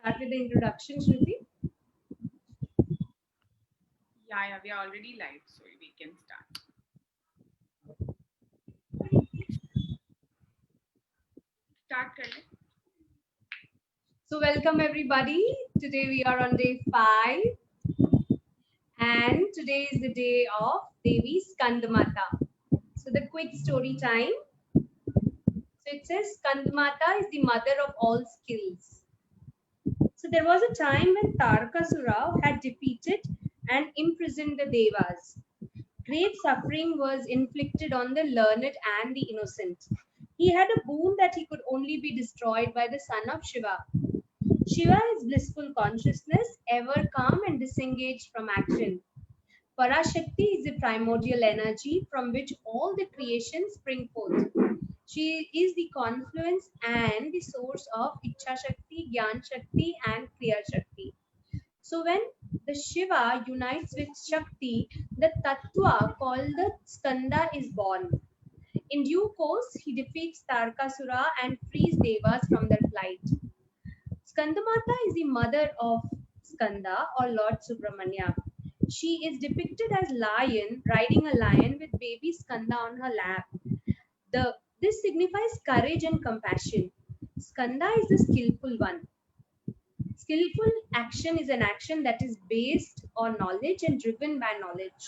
Start with the introduction, Shruti. Yeah, we are already live, so we can start. Start kar le. So, welcome everybody. Today we are on day 5, and today is the day of Devi Skandamata. So, the quick story time. So, it says Skandamata is the mother of all skills. So, there was a time when Tarakasura had defeated and imprisoned the Devas. Great suffering was inflicted on the learned and the innocent. He had a boon that he could only be destroyed by the son of Shiva. Shiva is blissful consciousness, ever calm and disengaged from action. Parashakti is the primordial energy from which all the creations spring forth. She is the confluence and the source of Ichha Shakti, Gyan Shakti, and Kriya Shakti. So, when the Shiva unites with Shakti, the Tattva called the Skanda is born. In due course, he defeats Tarkasura and frees Devas from their plight. Skandamata is the mother of Skanda or Lord Subramanya. She is depicted as lion riding a lion with baby Skanda on her lap. This signifies courage and compassion. Skanda is the skillful one. Skillful action is an action that is based on knowledge and driven by knowledge.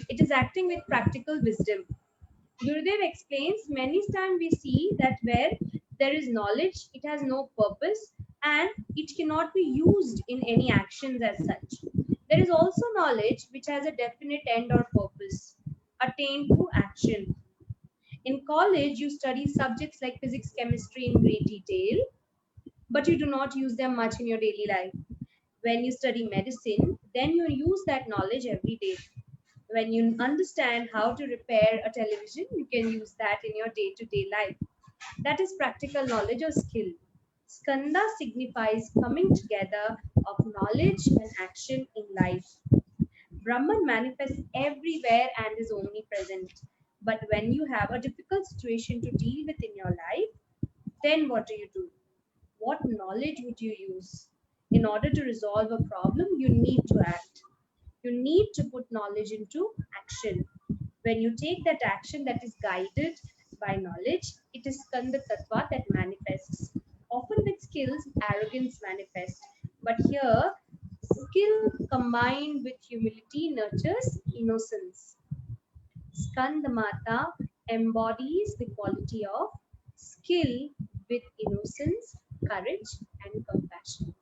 It is acting with practical wisdom. Gurudev explains many times we see that where there is knowledge, it has no purpose and it cannot be used in any actions as such. There is also knowledge which has a definite end or purpose, attained through action. In college, you study subjects like physics, chemistry in great detail, but you do not use them much in your daily life. When you study medicine, then you use that knowledge every day. When you understand how to repair a television, you can use that in your day to day life. That is practical knowledge or skill. Skanda signifies coming together of knowledge and action in life. Brahman manifests everywhere and is omnipresent. But when you have a difficult situation to deal with in your life, then what do? What knowledge would you use? In order to resolve a problem, you need to act. You need to put knowledge into action. When you take that action that is guided by knowledge, it is Skanda Tattva that manifests. Often with skills, arrogance manifests. But here, skill combined with humility nurtures innocence. Skandamata embodies the quality of skill with innocence, courage, and compassion.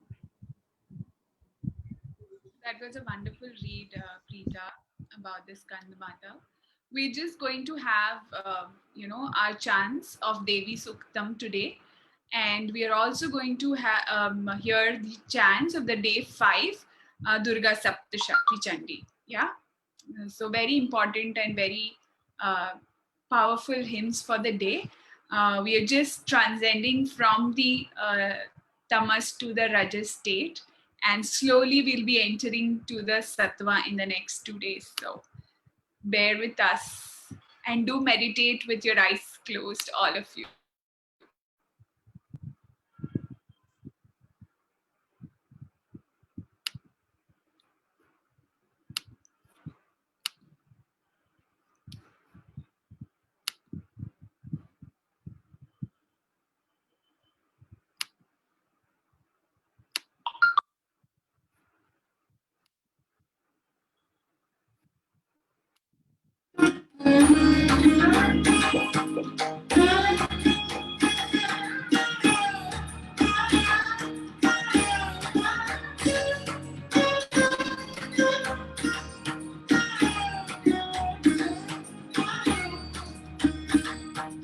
That was a wonderful read, Preeta, about this Skandamata. We're just going to have, our chants of Devi Suktam today. And we are also going to hear the chants of the day 5, Durga Saptashakti Chandi. Yeah. So very important and very uh, powerful hymns for the day. We are just transcending from the tamas to the rajas state, and slowly we'll be entering to the sattva in the next 2 days. So bear with us and do meditate with your eyes closed, all of you.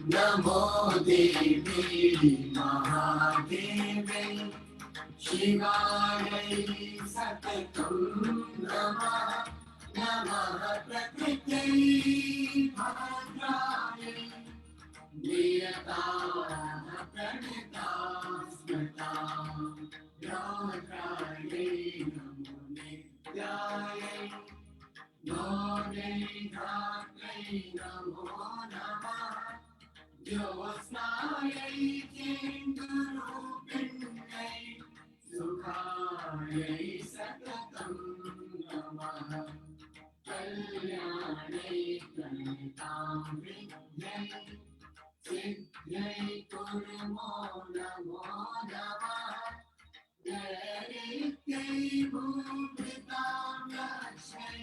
नमो देवी महादेवे शिवायै सततं नमः नमः प्रकृत्यै भद्रायै नियताः प्रणताः स्मृताः व्याघ्रायै नमो नित्यायै नोदैधात्रै नमो नमः ज्योत्स्नायै चेन्दुरूपिण्यै सततं नमः कल्याणै कलितामृत्यै सिद्ध्यै कुर्मो नमो नमः नैऋत्यै भूभृतां लक्ष्मै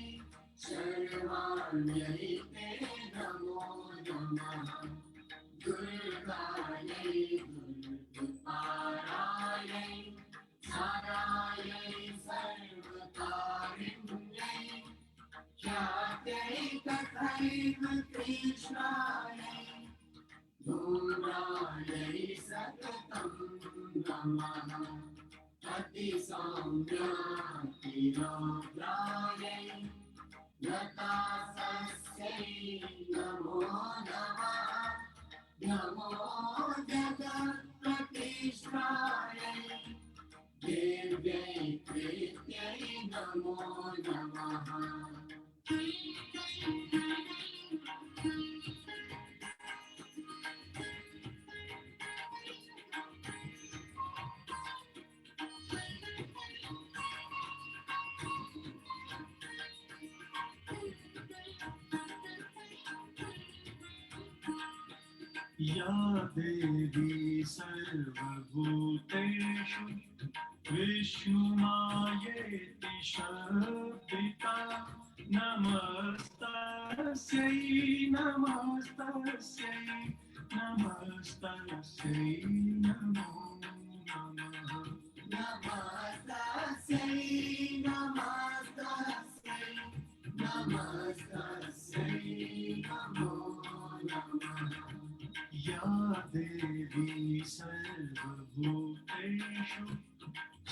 शर्वाण्यै ते नमो नमः दुर्गायै दुर्गुपारायै सारायै सर्वकारिण्यै ख्यात्यै तथैव कृष्णायै धूम्रायै सततं नमः अतिसौम्यातिरौद्रायै लतासस्यै नमो नमः नमो जगत्प्रतिष्ठायै देव्यै प्रीत्यै नमो नमः या देवी सर्वभूतेषु विष्णुमायेति शब्दिता नमस्तस्यै नमस्तस्यै नमस्तस्यै नमो नमः नमस्तस्यै नमस्तस्यै नमस्तस्यै नमो नमः या देवी सर्वभूतेषु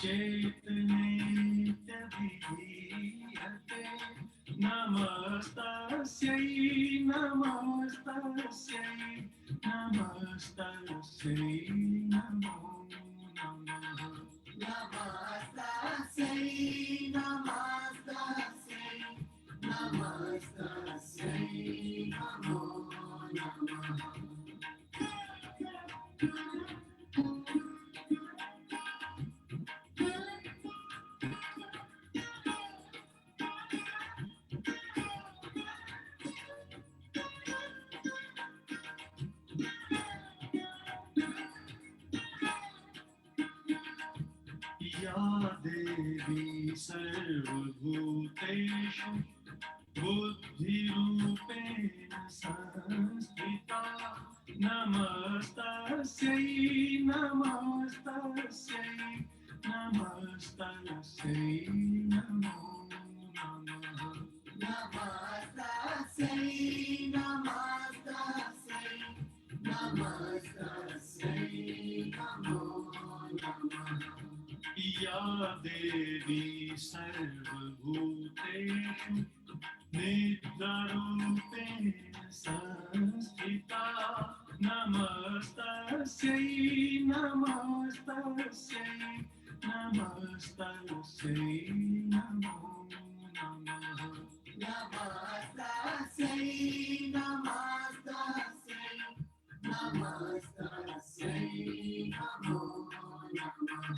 चैतन्यविधीयते नमस्तस्यै नमस्तस्यै नमस्तस्यै नमो नमः नमस्तस्यै नमस्तस्यै नमस्तस्यै नमो नमः या देवी सर्वभूतेषु बुद्धिरूपेण संस्थिता नमस्तस्यै नमस्तस्यै नमस्तस्यै नमो नमः नमस्तस्यै नमस्तस्यै नमस्तस्यै नमो नमः या देवी सर्वभूतेषु नित्यरूपेण संस्थिता नमस्तस्यै नमस्तस्यै नमस्तस्यै नमो नमः नमस्तस्यै नमस्तस्यै नमस्तस्यै नमो नमः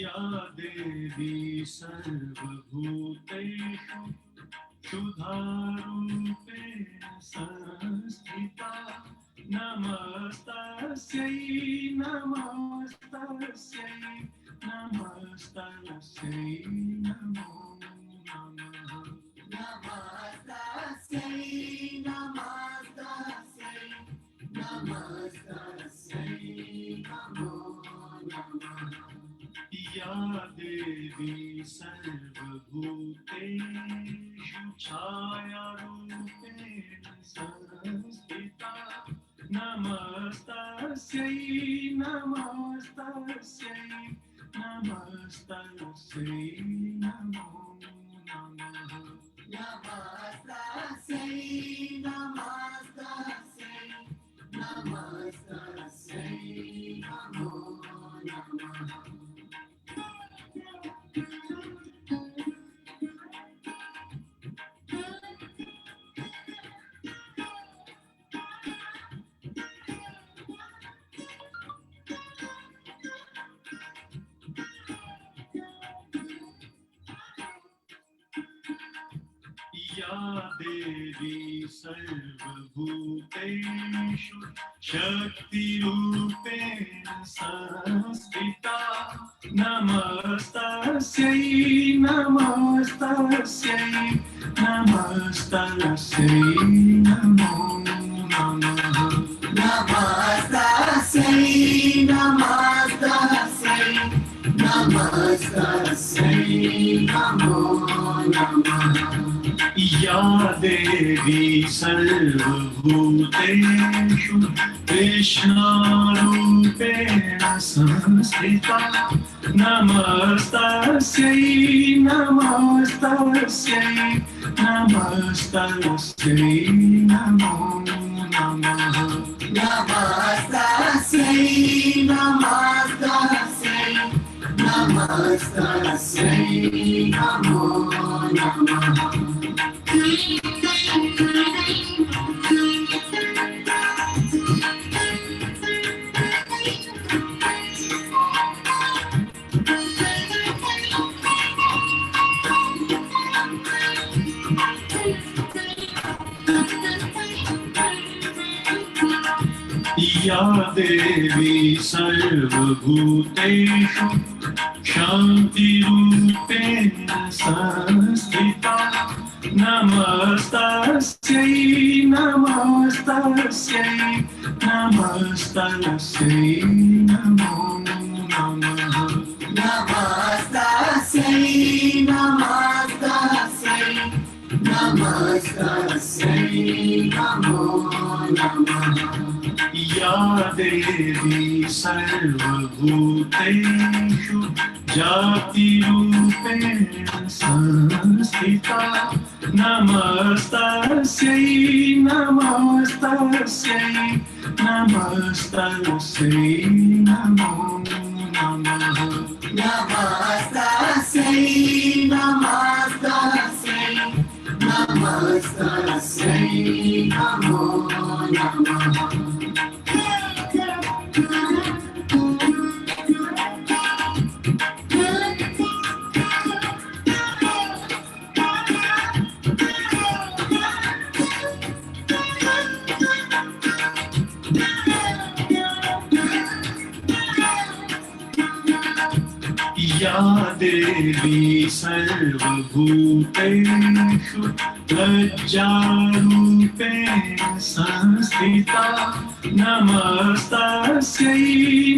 या देवी सर्वभूतेषु क्षुधारूपेण संस्थिता नमस्तस्यै नमस्तस्यै नमस्तस्यै नमो नमः नमस्तस्यै नमस्तस्यै नमस्तस्यै नमो नमः या देवी सर्वभूतेषु छायारूपेण संस्थिता नमस्तस्यै नमस्तस्यै नमस्तस्यै नमो नमः नमस्तस्यै नमस्तस्यै नमस्तस्यै या देवी सर्वभूतेषु शक्तिरूपेण संस्थिता नमस्तस्यै नमस्तस्यै नमस्तस्यै नमो नमः नमस्तस्यै नमस्तस्यै नमस्तस्यै नमो नमः या देवी सर्वभूतेषु कृष्णरूपेण संस्थिता नमस्तस्यै नमस्तस्यै नमस्तस्यै नमो नमः नमस्तस्यै नमस्तस्यै नमस्तस्यै नमो नमः या देवी सर्वभूतेषु शान्तिरूपेण संस्थिता नमस्तस्यै नमस्तस्यै नमस्तस्यै नमो नमः नमस्तस्यै नमस्तस्यै नमस्तस्यै नमो नमः या देवी सर्वभूतेषु जातिरूपेण संस्थिता नमस्तस्यै नमस्तस्यै नमस्तस्यै नमो नमः नमस्तस्यै नमस्तस्यै नमस्तस्यै नमो नमः या देवी सर्वभूतेषु लज्जारूपेण संस्थिता नमस्तस्यै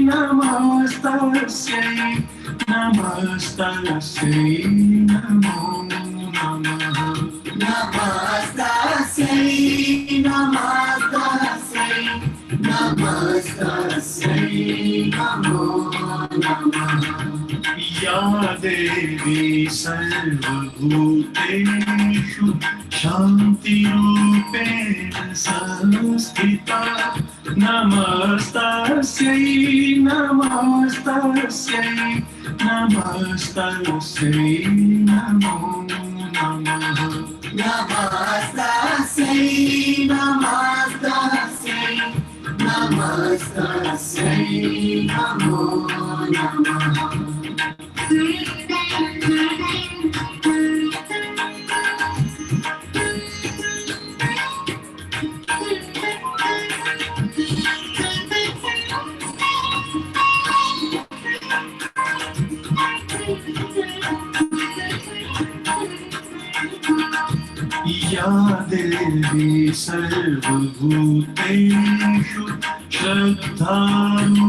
नमस्तस्यै नमस्तस्यै नमो नमः नमस्तस्यै नमस्तस्यै नमस्तस्यै नमो नमः या देवी सर्वभूतेषु शान्तिरूपेण संस्थिता नमस्तस्यै नमस्तस्यै नमस्तस्यै नमो नमः नमस्तस्यै नमस्तस्यै नमस्तस्यै नमो नमः या देवी सर्वभूतेषु श्रद्धारूपेण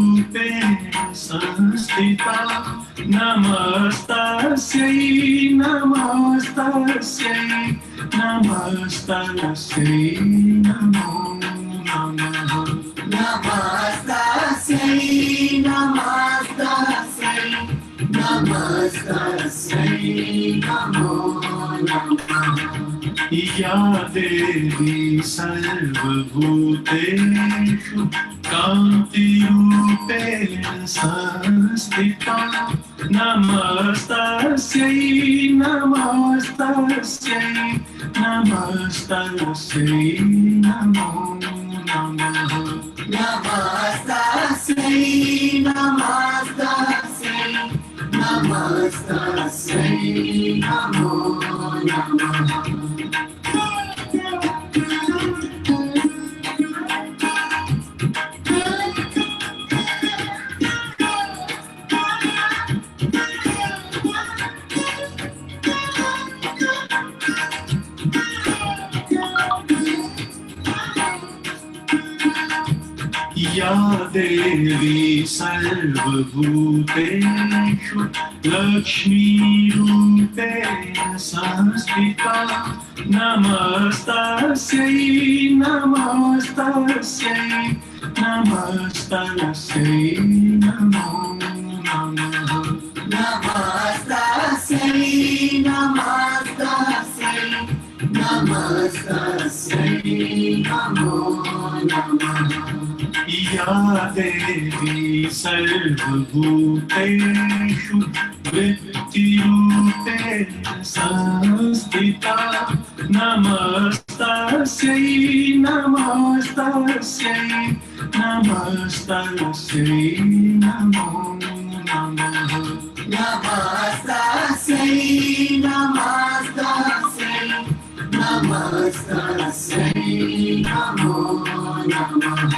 संस्थिता नमस्तस्यै नमस्तस्यै नमस्तस्यै नमो नमः नमस्तस्यै नमस्तस्यै नमस्तस्यै नमो नमः या देवी सर्वभूतेषु कान्तिरूपेण संस्थिता नमस्तस्यै नमस्तस्यै नमस्तस्यै नमो नमः नमस्तस्यै नमस्तस्यै नमस्तस्यै नमो नमः या देवी सर्वभूतेषु लक्ष्मीरूपेण संस्थिता नमस्तस्यै नमस्तस्यै नमस्तस्यै नमो नमः नमस्तस्यै नमस्तस्यै नमस्तस्यै नमो नमः या देवी सर्वभूतेषु वृत्तिरूपेण संस्थिता नमस्तस्यै नमस्तस्यै नमस्तस्यै नमो नमः नमस्तस्यै नमस्तस्यै नमस्तस्यै नमो नमः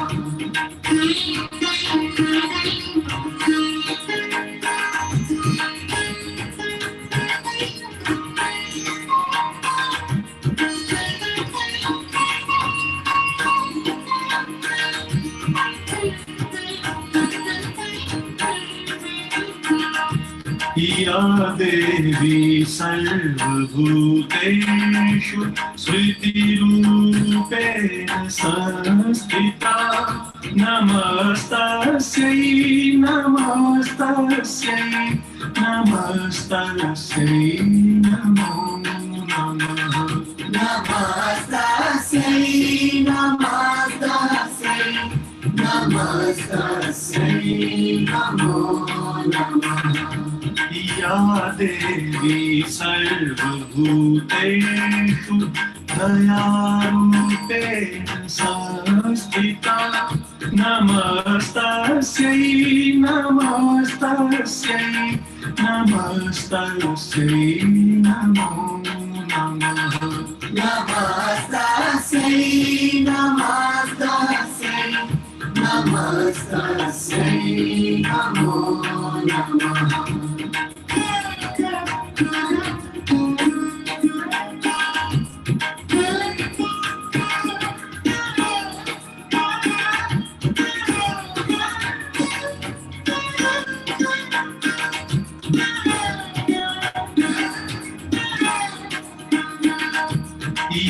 या देवी सर्वभूतेषु स्मृतिरूपेण संस्थिता नमस्तस्यै नमस्तस्यै नमस्तस्यै नमो नमः नमस्तस्यै नमस्तस्यै नमस्तस्यै नमो नमः या देवी सर्वभूतेषु दयारूपेण संस्थिता नमस्तस्यै नमस्तस्यै नमस्तस्यै नमो नमः नमस्तस्यै नमस्तस्यै नमस्तस्यै नमो नमः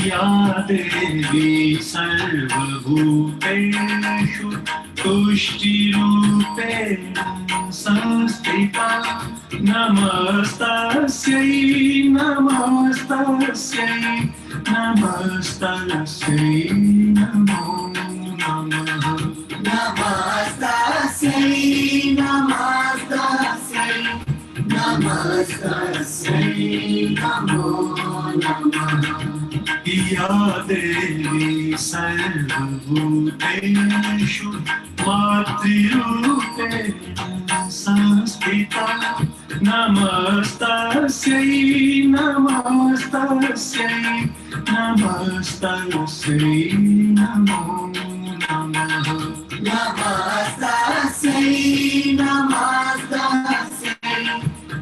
या देवी सर्वभूतेषु तुष्टिरूपेण संस्थिता नमस्तस्यै नमस्तस्यै नमस्तस्यै नमो नमः नमस्तस्यै नमस्तस्यै नमस्तस्यै नमो नमः या देवी सर्वभूतेषु मातृरूपेण संस्थिता नमस्तस्यै नमस्तस्यै नमस्तस्यै नमो नमः नमस्तस्यै नमस्तस्यै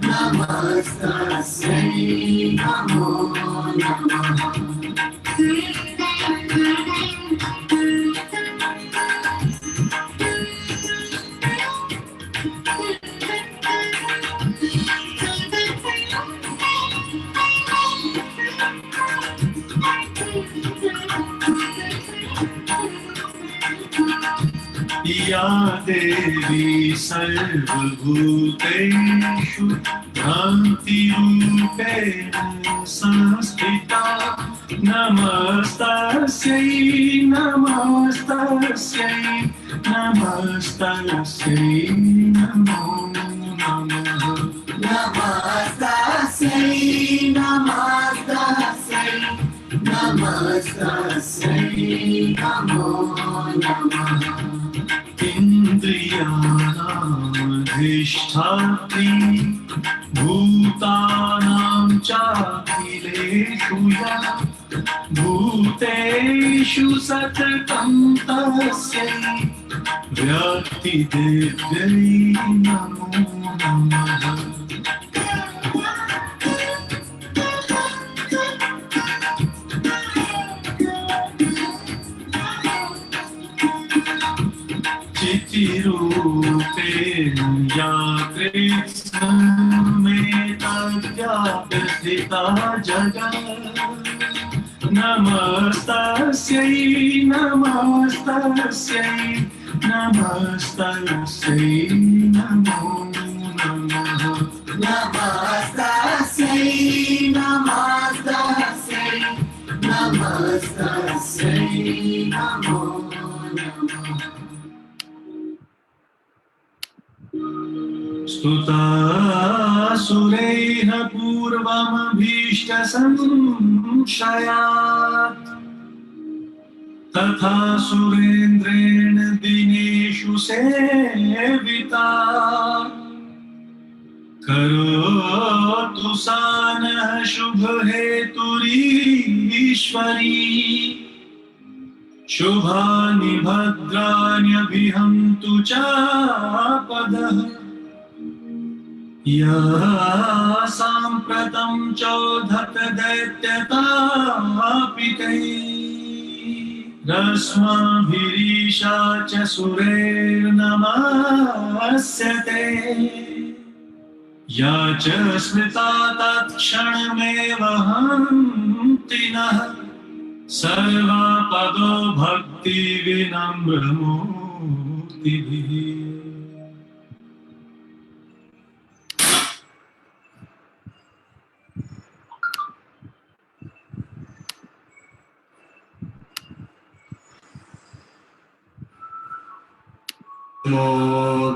नमस्तस्यै नमो नमः या देवी सर्वभूतेषु भक्तिरूपेण संस्थिता नमस्तस्यै नमस्तस्यै नमस्तस्यै नमो नमः नमस्तस्यै नमस्तस्यै नमस्तस्यै नमो नमः इन्द्रियाणामधिष्ठात्री भूतानां चाखिलेषु या भूतेषु सततं तस्यै व्यक्तिदेव्यै नमो नमः में तव्याप्य स्थिता जगत् नमस्तस्यै नमस्तस्यै नमस्तस्यै नमो नमः नमस्तस्यै नमस्तस्यै नमस्तस्यै नमो नमः स्तुतासुरैः पूर्वमभीष्टसंशयात् तथा सुरेन्द्रेण दिनेषु सेविता करोतु सा नः शुभहेतुरीश्वरी शुभानि भद्राण्यभिहन्तु चापदः या साम्प्रतं चोधत दैत्यतापितैरस्माभिरीशा च सुरैर्नमस्यते या च स्मृता तत्क्षणमेव हन्ति नः सर्वापदो भक्तिविनम्रमूर्तिभिः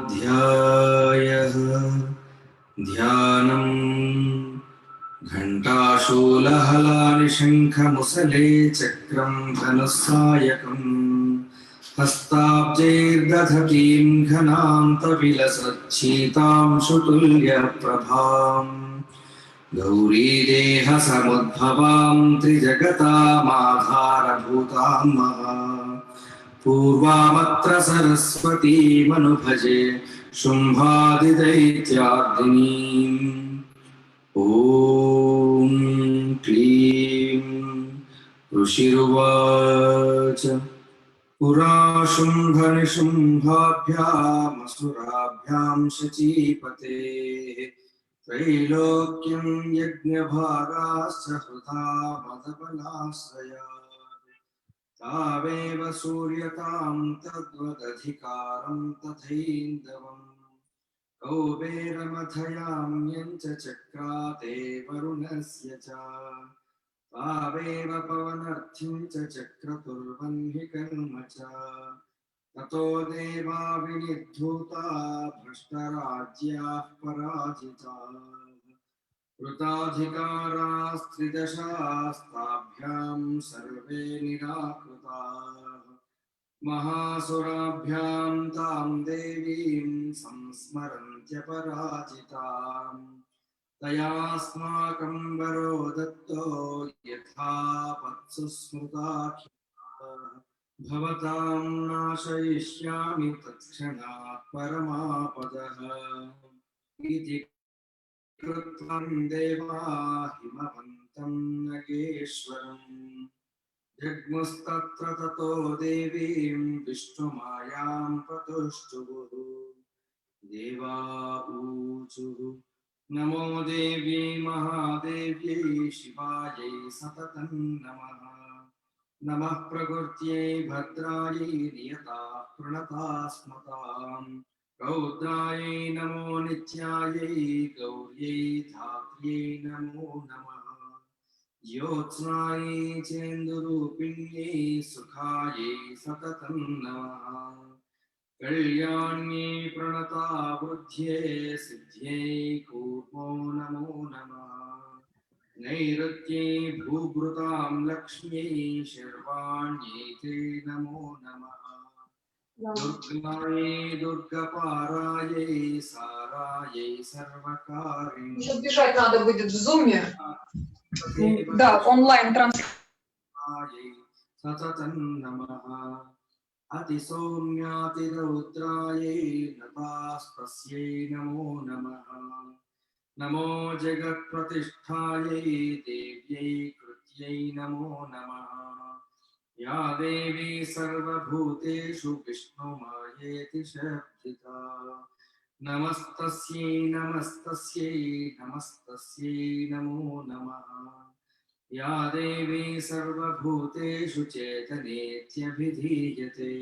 मोऽध्यायः ध्यानम् घण्टाशूलहलानि शङ्खमुसले चक्रं धनुस्सायकम् हस्ताब्जैर्दधतीं घनान्तविलसच्छीतां शुतुल्यप्रभाम् गौरीदेहसमुद्भवां त्रिजगतामाधारभूतां महा पूर्वामत्र सरस्वतीमनुभजे शुम्भादिदैत्यार्दिनीम् ॐ क्लीं ऋषिरुवाच पुरा शुम्भनिशुम्भाभ्यामसुराभ्यां शचीपतेः त्रैलोक्यं यज्ञभागाश्च हृदा मदबलाश्रया तावेव सूर्यतां तद्वदधिकारं तथैन्दवम् कौबेरमथयाम्यं च चक्राते वरुणस्य च तावेव पवनर्थिं च चक्रतुर्वह्नि कर्म च ततो देवा विनिद्धूता भ्रष्टराज्याः पराजिताः कृताधिकारास्त्रिदशास्ताभ्यां सर्वे निराकृताः महासुराभ्यां तां देवीं संस्मरन्त्यपराजिताम् तयास्माकं वरो दत्तो यथा पत्सु स्मृताख्याः भवतां नाशयिष्यामि तत्क्षणात् परमापदः इति कृत्वं देवा हिमवन्तं नगेश्वरम् जग्मुस्तत्र ततो देवीं विष्णुमायां प्रतुष्टुः देवा ऊचुः नमो देव्यै महादेव्यै शिवायै सततं नमः नमः प्रकृत्यै भद्रायै नियताः प्रणताः स्मताम् रौद्रायै नमो नित्यायै गौर्यै धात्र्यै नमो नमः ज्योत्स्नायै चेन्दुरूपिण्यै सुखायै सततं नमः कल्याण्यै प्रणतावृद्ध्ये सिद्ध्यै कूर्मो नमो नमः नैऋत्यै भूभृतां लक्ष्म्यै शर्वाण्यै ते नमो नमः दुर्गायै दुर्गपारायै सारायै सर्वकारिण्यै Сейчас бежать надо будет в зуме. Да, онлайн यै सततं नमः अतिसौम्यातिरौद्रायै नतास्तस्यै नमो नमः नमो जगत्प्रतिष्ठायै देव्यै कृत्यै नमो नमः या देवी सर्वभूतेषु विष्णुमायेति शब्दिता नमस्तस्यै नमस्तस्यै नमस्तस्यै नमो नमः। या देवी सर्वभूतेषु चेतनेत्यभिधीयते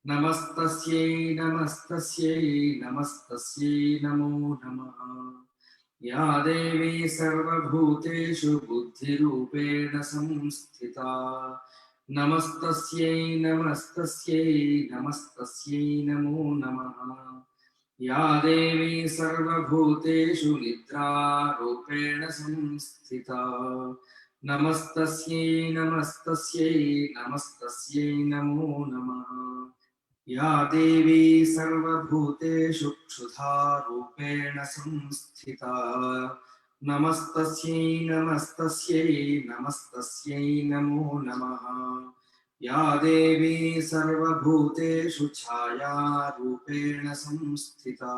नमस्तस्यै नमस्तस्यै नमस्तस्यै नमो नमः। या देवी सर्वभूतेषु बुद्धिरूपेण संस्थिता नमस्तस्यै नमस्तस्यै नमस्तस्यै नमो नमः। या देवी सर्वभूतेषु निद्रारूपेण संस्थिता नमस्तस्यै नमस्तस्यै नमस्तस्यै नमो नमः। या देवी सर्वभूतेषु क्षुधा रूपेण संस्थिता नमस्तस्यै नमस्तस्यै नमस्तस्यै नमो नमः। या देवी सर्वभूतेषु छायारूपेण संस्थिता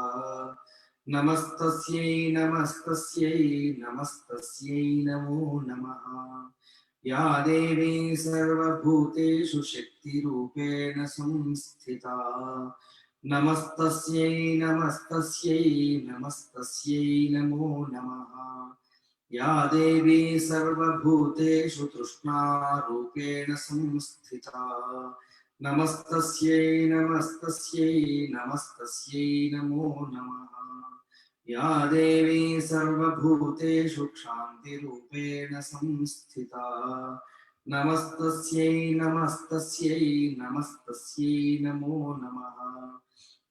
नमस्तस्यै नमस्तस्यै नमस्तस्यै नमो नमः। या देवी सर्वभूतेषु शक्तिरूपेण संस्थिता नमस्तस्यै नमस्तस्यै नमस्तस्यै नमो नमः। या देवी सर्वभूतेषु तृष्णारूपेण संस्थिता नमस्तस्यै नमस्तस्यै नमस्तस्यै नमो नमः। या देवी सर्वभूतेषु क्षान्तिरूपेण संस्थिता नमस्तस्यै नमस्तस्यै नमस्तस्यै नमो नमः।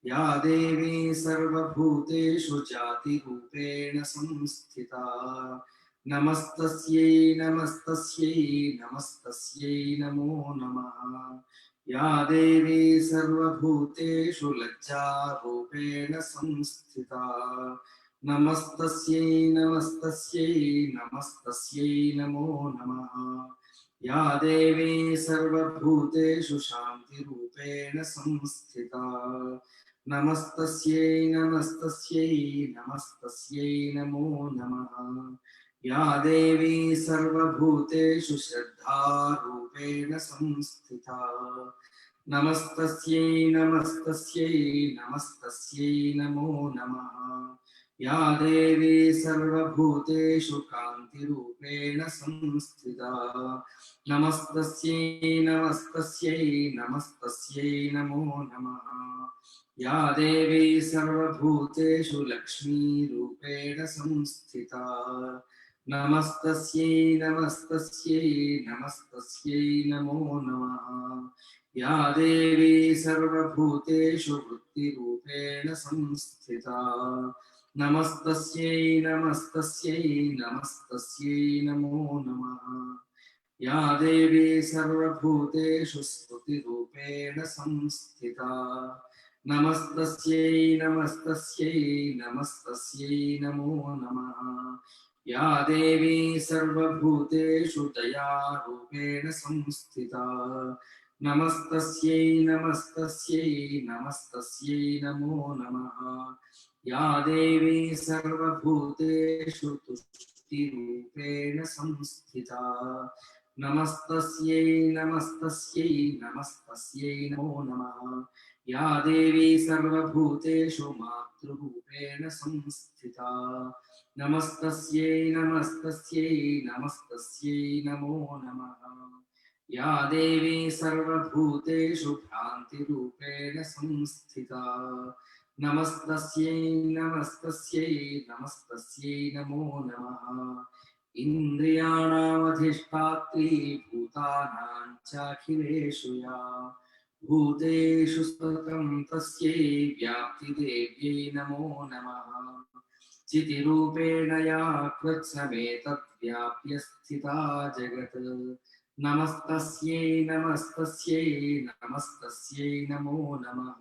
या देवी सर्वभूतेषु जातिरूपेण संस्थिता नमस्तस्यै नमस्तस्यै नमस्तस्यै नमो नमः। या देवी सर्वभूतेषु लज्जारूपेण संस्थिता नमस्तस्यै नमस्तस्यै नमस्तस्यै नमो नमः। या देवी सर्वभूतेषु शान्तिरूपेण संस्थिता नमस्तस्यै नमस्तस्यै नमस्तस्यै नमो नमः। या देवी सर्वभूतेषु श्रद्धारूपेण संस्थिता नमस्तस्यै नमस्तस्यै नमस्तस्यै नमो नमः। या देवी सर्वभूतेषु कान्तिरूपेण संस्थिता नमस्तस्यै नमस्तस्यै नमस्तस्यै नमो नमः। या देवी सर्वभूतेषु लक्ष्मीरूपेण संस्थिता नमस्तस्यै नमस्तस्यै नमस्तस्यै नमो नमः। या देवी सर्वभूतेषु वृत्तिरूपेण संस्थिता नमस्तस्यै नमस्तस्यै नमस्तस्यै नमो नमः। या देवी सर्वभूतेषु स्मृतिरूपेण संस्थिता नमस्तस्यै नमस्तस्यै नमस्तस्यै नमो नमः। या देवी सर्वभूतेषु दयारूपेण संस्थिता नमस्तस्यै नमस्तस्यै नमस्तस्यै नमो नमः। या देवी सर्वभूतेषु तुष्टिरूपेण संस्थिता नमस्तस्यै नमस्तस्यै नमस्तस्यै नमो नमः। या देवी सर्वभूतेषु मातृरूपेण संस्थिता नमस्तस्यै नमस्तस्यै नमस्तस्यै नमो नमः। या देवी सर्वभूतेषु भ्रान्तिरूपेण संस्थिता नमस्तस्यै नमस्तस्यै नमस्तस्यै नमो नमः। इन्द्रियाणामधिष्ठात्री भूतानां चाखिलेषु या भूतेषु सततं तस्यै व्याप्तिदेव्यै नमो नमः। चितिरूपेण या कृत्स्नमेतद्व्याप्य स्थिता जगत् नमस्तस्यै नमस्तस्यै नमस्तस्यै नमो नमः।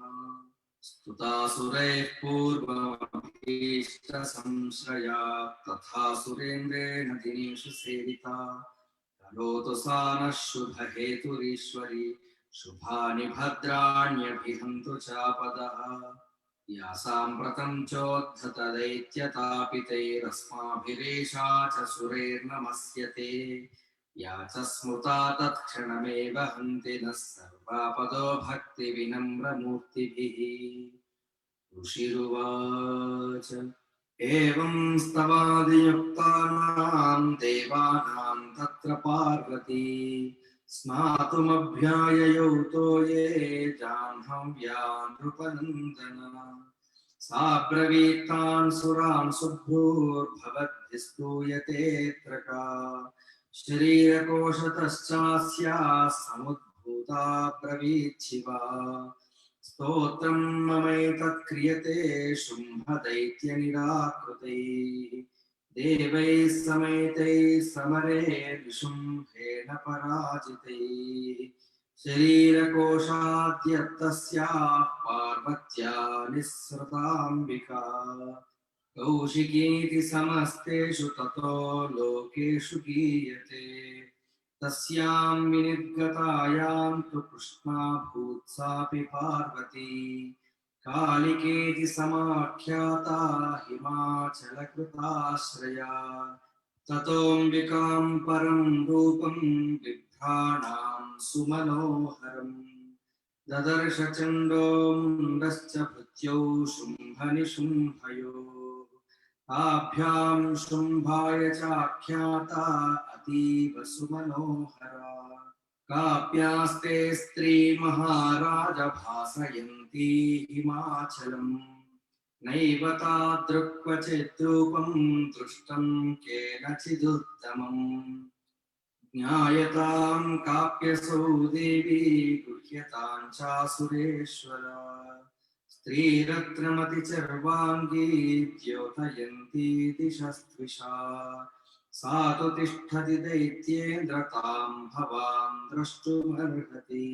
स्तुतासुरैः पूर्वमभीष्टसंश्रया तथा सुरेन्द्रेण दिनेषु सेविता करोतु सा नः शुभहेतुरीश्वरी शुभानि भद्राण्यभिहन्तु चापदः। या साम्प्रतं चोद्धतदैत्यतापितैरस्माभिरेषा च सुरैर्नमस्यते या च स्मृता तत्क्षणमेव हन्ति नः सर्वापदो भक्तिविनम्रमूर्तिभिः। ऋषिरुवाच एवं स्तवादियुक्तानां देवानां तत्र पार्वती स्नातुमभ्याययौ तो ये जाह्नव्या नृपनन्दन सा ब्रवीत्तान् सुरान् शुभ्रूर्भवद्भिस्तूयतेऽत्र का शरीरकोशतश्चास्याः समुद्भूता ब्रवीच्छिवा स्तोत्रं ममैतत् क्रियते शुम्भदैत्यनिराकृतैः देवैः समेतैः समरे विशुम्भेन पराजितैः शरीरकोशाद्यत्तस्याः पार्वत्या निःसृताम्बिका कौशिकीति समस्तेषु ततो लोकेषु गीयते तस्यां विनिर्गतायां तु कृष्णा भूत्सापि पार्वती कालिकेति समाख्याता हिमाचलकृताश्रया ततोऽम्बिकां परं रूपं बिभ्राणां सुमनोहरम् ददर्श चण्डो मुण्डश्च भृत्यौ शुम्भनिशुम्भयोः ताभ्यां शुम्भाय चाख्याता अतीव सुमनोहरा काप्यास्ते स्त्री महाराज भासयन्ती हिमाचलम् नैव तादृक्वचिद्रूपं दृष्टं केनचिदुत्तमम् ज्ञायतां काप्यसौ देवी गृह्यतां चासुरेश्वरा स्त्रीरत्नमतिचर्वाङ्गी द्योतयन्ती दिशस्त्विषा सा तु तिष्ठति दैत्येन्द्रतां भवां द्रष्टुमर्हति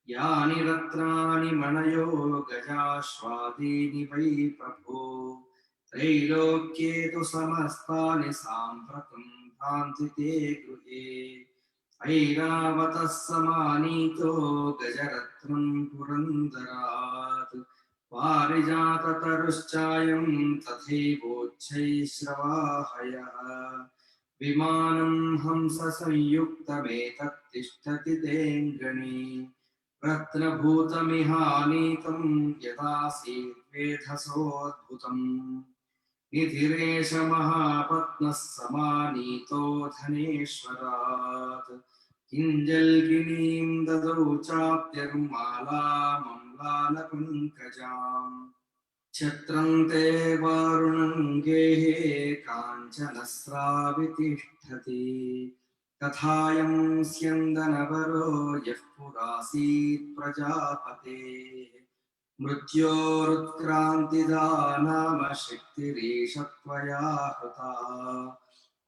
यानि रत्नानि मणयो गजाश्वादीनि वै प्रभो त्रैलोक्ये तु समस्तानि साम्प्रतं भान्ति ते गृहे ऐरावतः समानीतो गजरत्नं पुरन्दरात् पारिजाततरुश्चायं तथैवोच्छैश्रवाहयः विमानं हंससंयुक्तमेतत् तिष्ठति तेऽङ्गणे रत्नभूतमिहानीतं यदासीत् वेधसोऽद्भुतम् निधिरेश महापत्नः समानीतो धनेश्वरात् किञ्जल्गिनीं ददौ चाप्यर्मालामम्लानपङ्कजाम् छत्रन्ते वारुणङ्गेः काञ्चनस्रावितिष्ठति तथायं स्यन्दनवरो यः पुरासीत् प्रजापतेः मृत्योरुत्क्रान्तिदा नाम शक्तिरीश त्वया हृता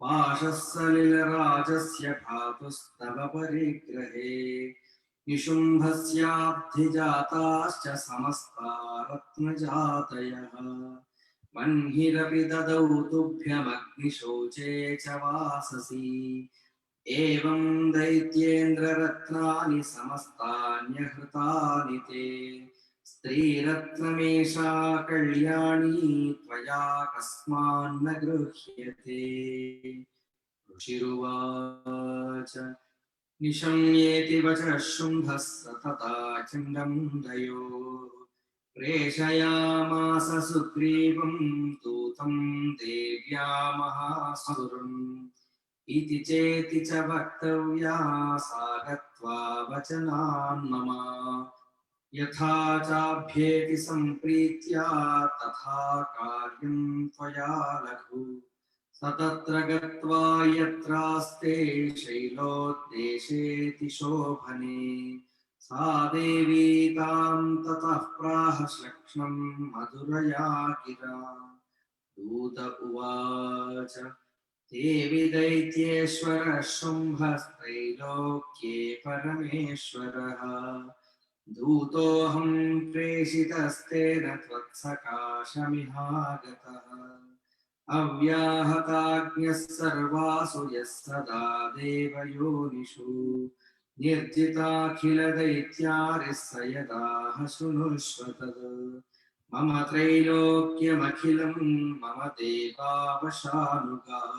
पाशः सलिलराजस्य भ्रातुस्तव परिग्रहे निशुम्भस्याब्धिजाताश्च समस्ता रत्नजातयः मन्हिरपि ददौ तुभ्यमग्निशोचे च वाससि एवं दैत्येन्द्ररत्नानि समस्तान्यहृतानि ते स्त्रीरत्नमेषा कल्याणी त्वया कस्मान्न गृह्यते ऋषिरुवाच निशम्येति वचः शुम्भः सतता चण्डमुण्डयो प्रेषयामास सुग्रीवं दूतं देव्या महासुरम् इति चेति च वक्तव्या सा गत्वा वचनान् मम यथा चाभ्येति सम्प्रीत्या तथा कार्यं त्वया लघु स तत्र गत्वा यत्रास्ते शैलोद्देशेति शोभने सा देवी तां ततः प्राह श्लक्ष्णं मधुरया गिरा दूत उवाच देवि दैत्येश्वरः शुम्भस्त्रैलोक्ये परमेश्वरः दूतोऽहं प्रेषितस्तेन त्वत्सकाशमिहागतः अव्याहताज्ञः सर्वासु यः सदा देवयोनिषु निर्जिताखिलदैत्यारिः स यदाह शृणुष्व तद् मम त्रैलोक्यमखिलं मम देवावशानुगाः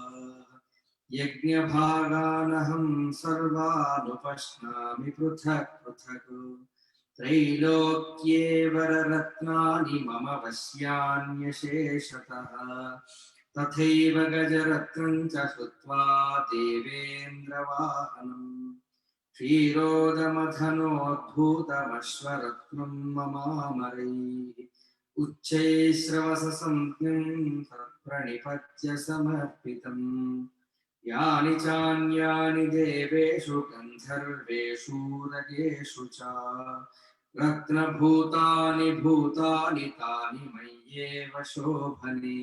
यज्ञभागानहं सर्वानुपश्नामि पृथक् पृथक् त्रैलोक्ये वररत्नानि मम वश्यान्यशेषतः तथैव गजरत्नं च श्रुत्वा देवेन्द्रवाहनम् क्षीरोदमथनोद्भूतमश्वरत्नं ममामरैः उच्चैश्रवससंज्ञं तत्प्रणिपत्य समर्पितम् यानि चान्यानि देवेषु गन्धर्वेषु रगेषु च रत्नभूतानि भूतानि तानि मय्येव शोभने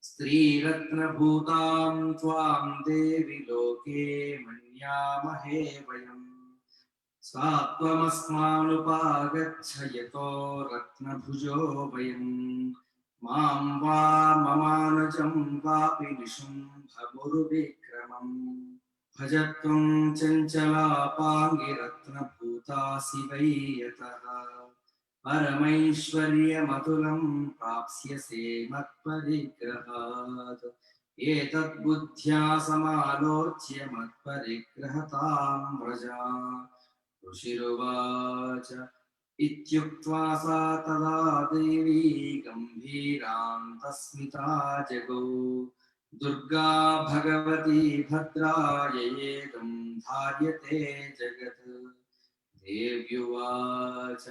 स्त्रीरत्नभूतां त्वां देवि लोके मन्यामहे वयम् सा त्वमस्मानुपागच्छ यतो रत्नभुजो वयम् मां वा ममानुजं वापि निशुम्भमुरुविक्रमम् भज त्वं चञ्चलापाङ्गिरत्नभूतासि वै यतः परमैश्वर्यमतुलं प्राप्स्यसे मत्परिग्रहात् एतद्बुद्ध्या समालोच्य मत्परिग्रहतां व्रजा ऋषिरुवाच इत्युक्त्वा सा तदा देवी गम्भीरान्तस्मिता जगौ दुर्गा भगवती भद्राययेदं धार्यते जगत् देव्युवाच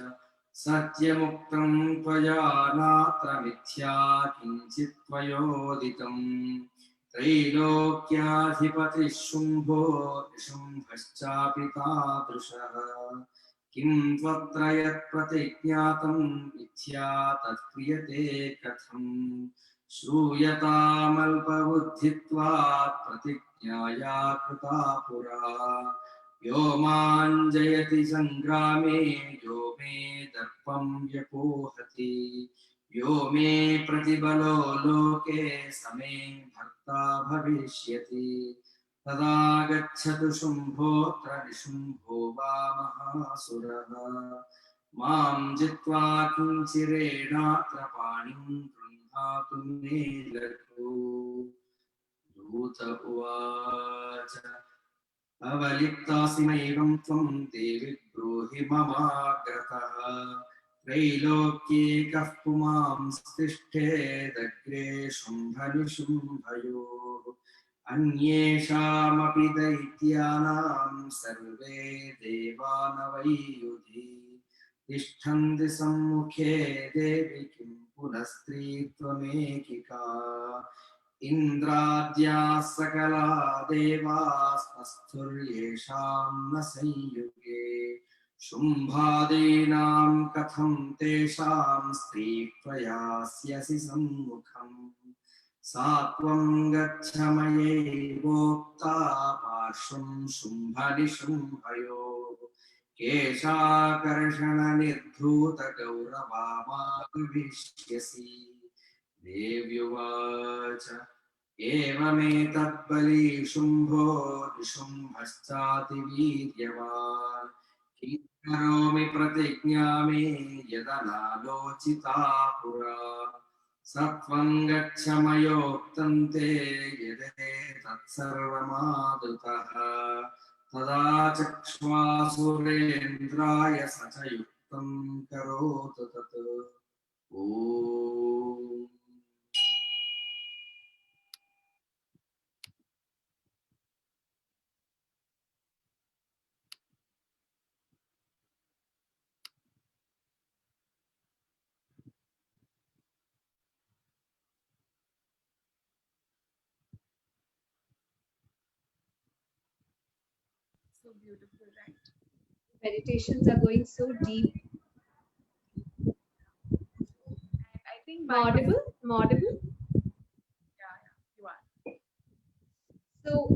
सत्यमुक्तं त्वया नात्र मिथ्या किञ्चित् त्वयोदितम् त्रैलोक्याधिपतिः शुम्भो निशुम्भश्चापि तादृशः किं त्वत्र यत्प्रतिज्ञातं मिथ्या तत्क्रियते कथम् श्रूयतामल्पबुद्धित्वात् प्रतिज्ञाया कृता पुरा यो मां जयति सङ्ग्रामे यो मे दर्पं व्यपोहति यो मे प्रतिबलो लोके समे भर्ता भविष्यति तदा गच्छतु शुम्भोऽत्र निशुम्भो वा महासुरः मां जित्वा किञ्चिरेणात्र पाणिं गृह्णातु मे लघु दूत उवाच अवलिप्तासिमैवं त्वं देवि ब्रूहि ममाग्रतः त्रैलोक्ये कः पुमांस्तिष्ठेदग्रे शुम्भनिशुम्भयोः अन्येषामपि दैत्यानां सर्वे देवानवै युधि तिष्ठन्ति सम्मुखे देवि किं पुनः स्त्रीत्वमेकिका इन्द्राद्याः सकला देवास्तस्थुर्येषां न संयुगे शुम्भादीनां कथं तेषां स्त्रीत्वयास्यसि सम्मुखम् सा त्वं गच्छ मयैवोक्ता पार्श्वं शुम्भनिशुम्भयोः केशाकर्षणनिर्धूतगौरवा भविष्यसि देव्युवाच एवमेतद्बली शुम्भो निशुम्भश्चातिवीर्यवान् किं करोमि प्रतिज्ञा मे यदनालोचिता पुरा सत्वं गच्छ मयोक्तं ते यदेतत्सर्वमादृतः तदा चक्ष्वासुरेन्द्राय स च युक्तं करोतु तत् ॐ So beautiful, right? Meditations are going so deep. I think Am I audible? Am I audible? yeah, you are. So,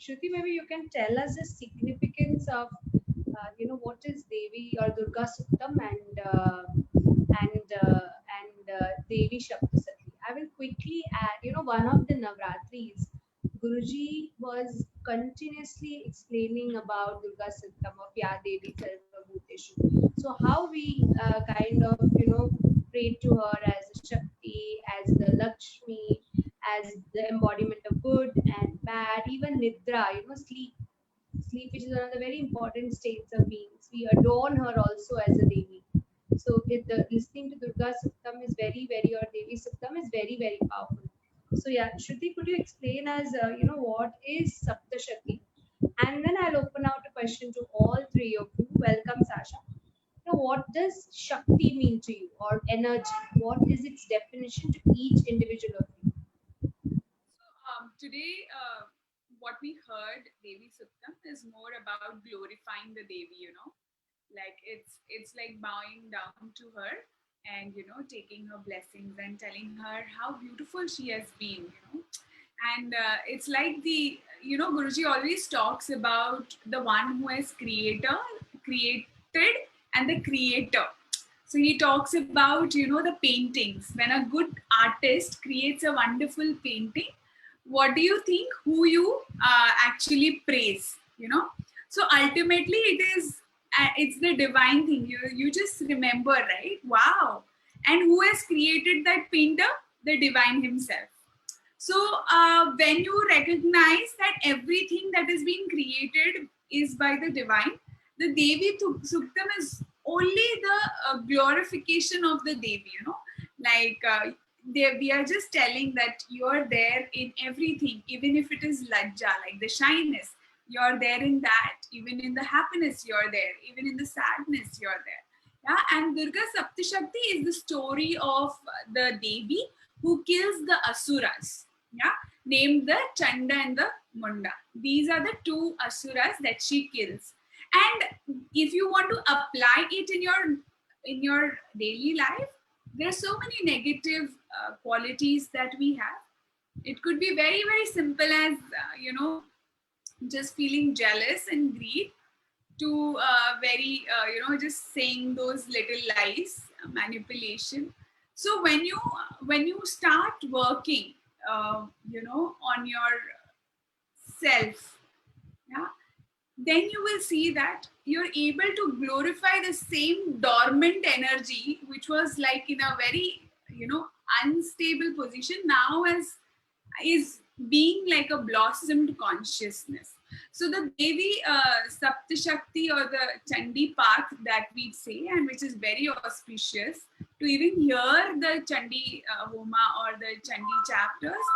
Shruti, maybe you can tell us the significance of, what is Devi or Durga Suktam and Devi Shaptasati. I will quickly add, one of the Navratris, Guruji was continuously explaining about Durga Suktam of Ya Devi Sarvabhuteshu. So how we kind of, pray to her as a Shakti, as the Lakshmi, as the embodiment of good and bad, even Nidra, sleep. sleep, which is one of the very important states of beings. We adorn her also as a Devi. So with the listening to Durga Suktam is very, very, or Devi Suktam is very, very powerful. So yeah, Shruti, could you explain us, what is Saptashati? And then I'll open out a question to all three of you. Welcome, Sasha. So what does Shakti mean to you, or energy? What is its definition to each individual of you? Today, what we heard Devi Suktam is more about glorifying the Devi. Like it's like bowing down to her and taking her blessings and telling her how beautiful she has been. And it's like Guruji always talks about the one who has created and the creator. So he talks about the paintings. When a good artist creates a wonderful painting, what do you think who you actually praise? So ultimately it's the divine thing. You just remember, right? Wow. And who has created that painter? The divine himself. So when you recognize that everything that is being created is by the divine, the Devi Suktam is only the glorification of the Devi. Like we are just telling that you're there in everything, even if it is lajja, like the shyness. You're there in that, even in the happiness. You're there, even in the sadness. You're there. Yeah, and Durga Saptashakti is the story of the Devi who kills the asuras. Yeah, named the Chanda and the Munda. These are the two asuras that she kills. And if you want to apply it in your daily life, there are so many negative qualities that we have. It could be very, very simple as just feeling jealous and greed, to just saying those little lies, manipulation. So when you start working on yourself, yeah, then you will see that you're able to glorify the same dormant energy which was like in a very unstable position, now as is being like a blossomed consciousness. So the Devi Saptashakti, or the Chandi path that we say, and which is very auspicious to even hear the Chandi Homa or the Chandi chapters,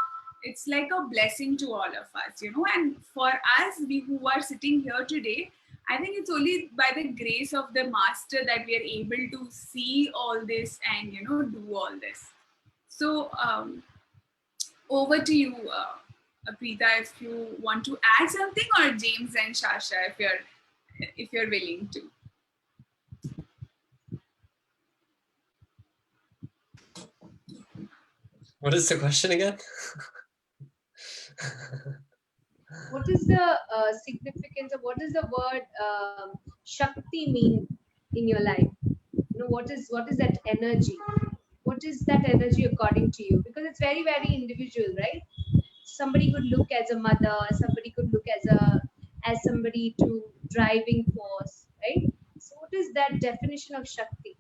it's like a blessing to all of us. And for us, we who are sitting here today, I think it's only by the grace of the master that we are able to see all this and do all this. So over to you, Preeta, if you want to add something, or James and Shasha, if you're willing to. What is the question again? What is the significance of, what does the word Shakti mean in your life? What is that energy? What is that energy according to you? Because it's very, very individual, right? Somebody could look as a mother, somebody could look as somebody to driving force, right? So what is that definition of Shakti?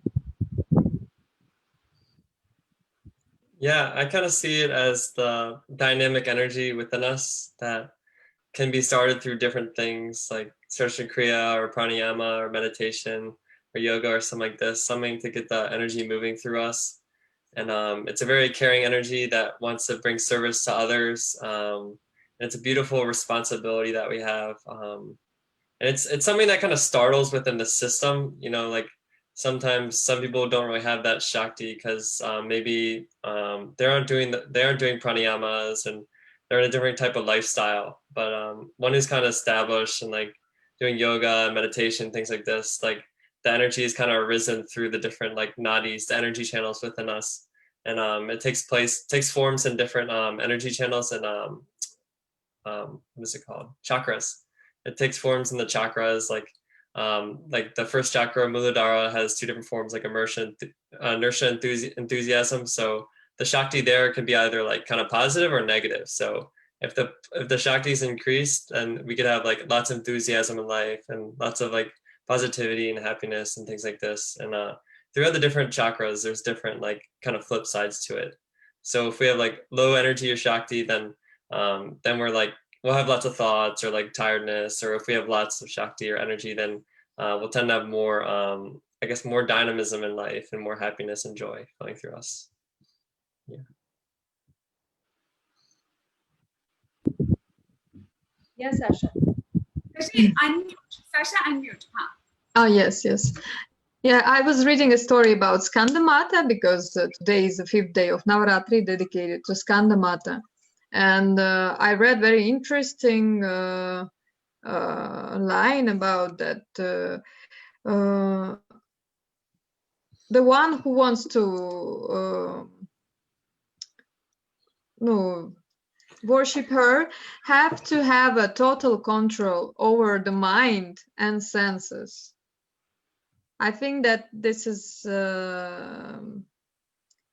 Yeah, I kind of see it as the dynamic energy within us that can be started through different things like Sarshan Kriya or pranayama or meditation or yoga or something like this, something to get the energy moving through us. And it's a very caring energy that wants to bring service to others. And it's a beautiful responsibility that we have. And it's something that kind of startles within the system, like sometimes some people don't really have that Shakti because maybe they aren't doing pranayamas, and they're in a different type of lifestyle. But one who's kind of established and like doing yoga and meditation, things like this, like the energy is kind of arisen through the different like nadis, the energy channels within us. And it takes forms in different energy channels and what is it called? Chakras. It takes forms in the chakras, like the first chakra, Muladhara, has two different forms, like immersion, inertia, enthusiasm. So the Shakti there can be either like kind of positive or negative. So if the Shakti is increased, then we could have like lots of enthusiasm in life and lots of like positivity and happiness and things like this. And throughout the different chakras, there's different like kind of flip sides to it. So if we have like low energy or Shakti, then we're like we'll have lots of thoughts or like tiredness, or if we have lots of Shakti or energy, then we'll tend to have more, I guess, more dynamism in life and more happiness and joy flowing through us. Yeah. Yeah, Sasha. Sasha, unmute. Huh. Oh, yes, yes. Yeah, I was reading a story about Skandamata because today is the 5th day of Navratri dedicated to Skandamata. And I read very interesting line about that. The one who wants to no, worship her have to have a total control over the mind and senses. I think that this is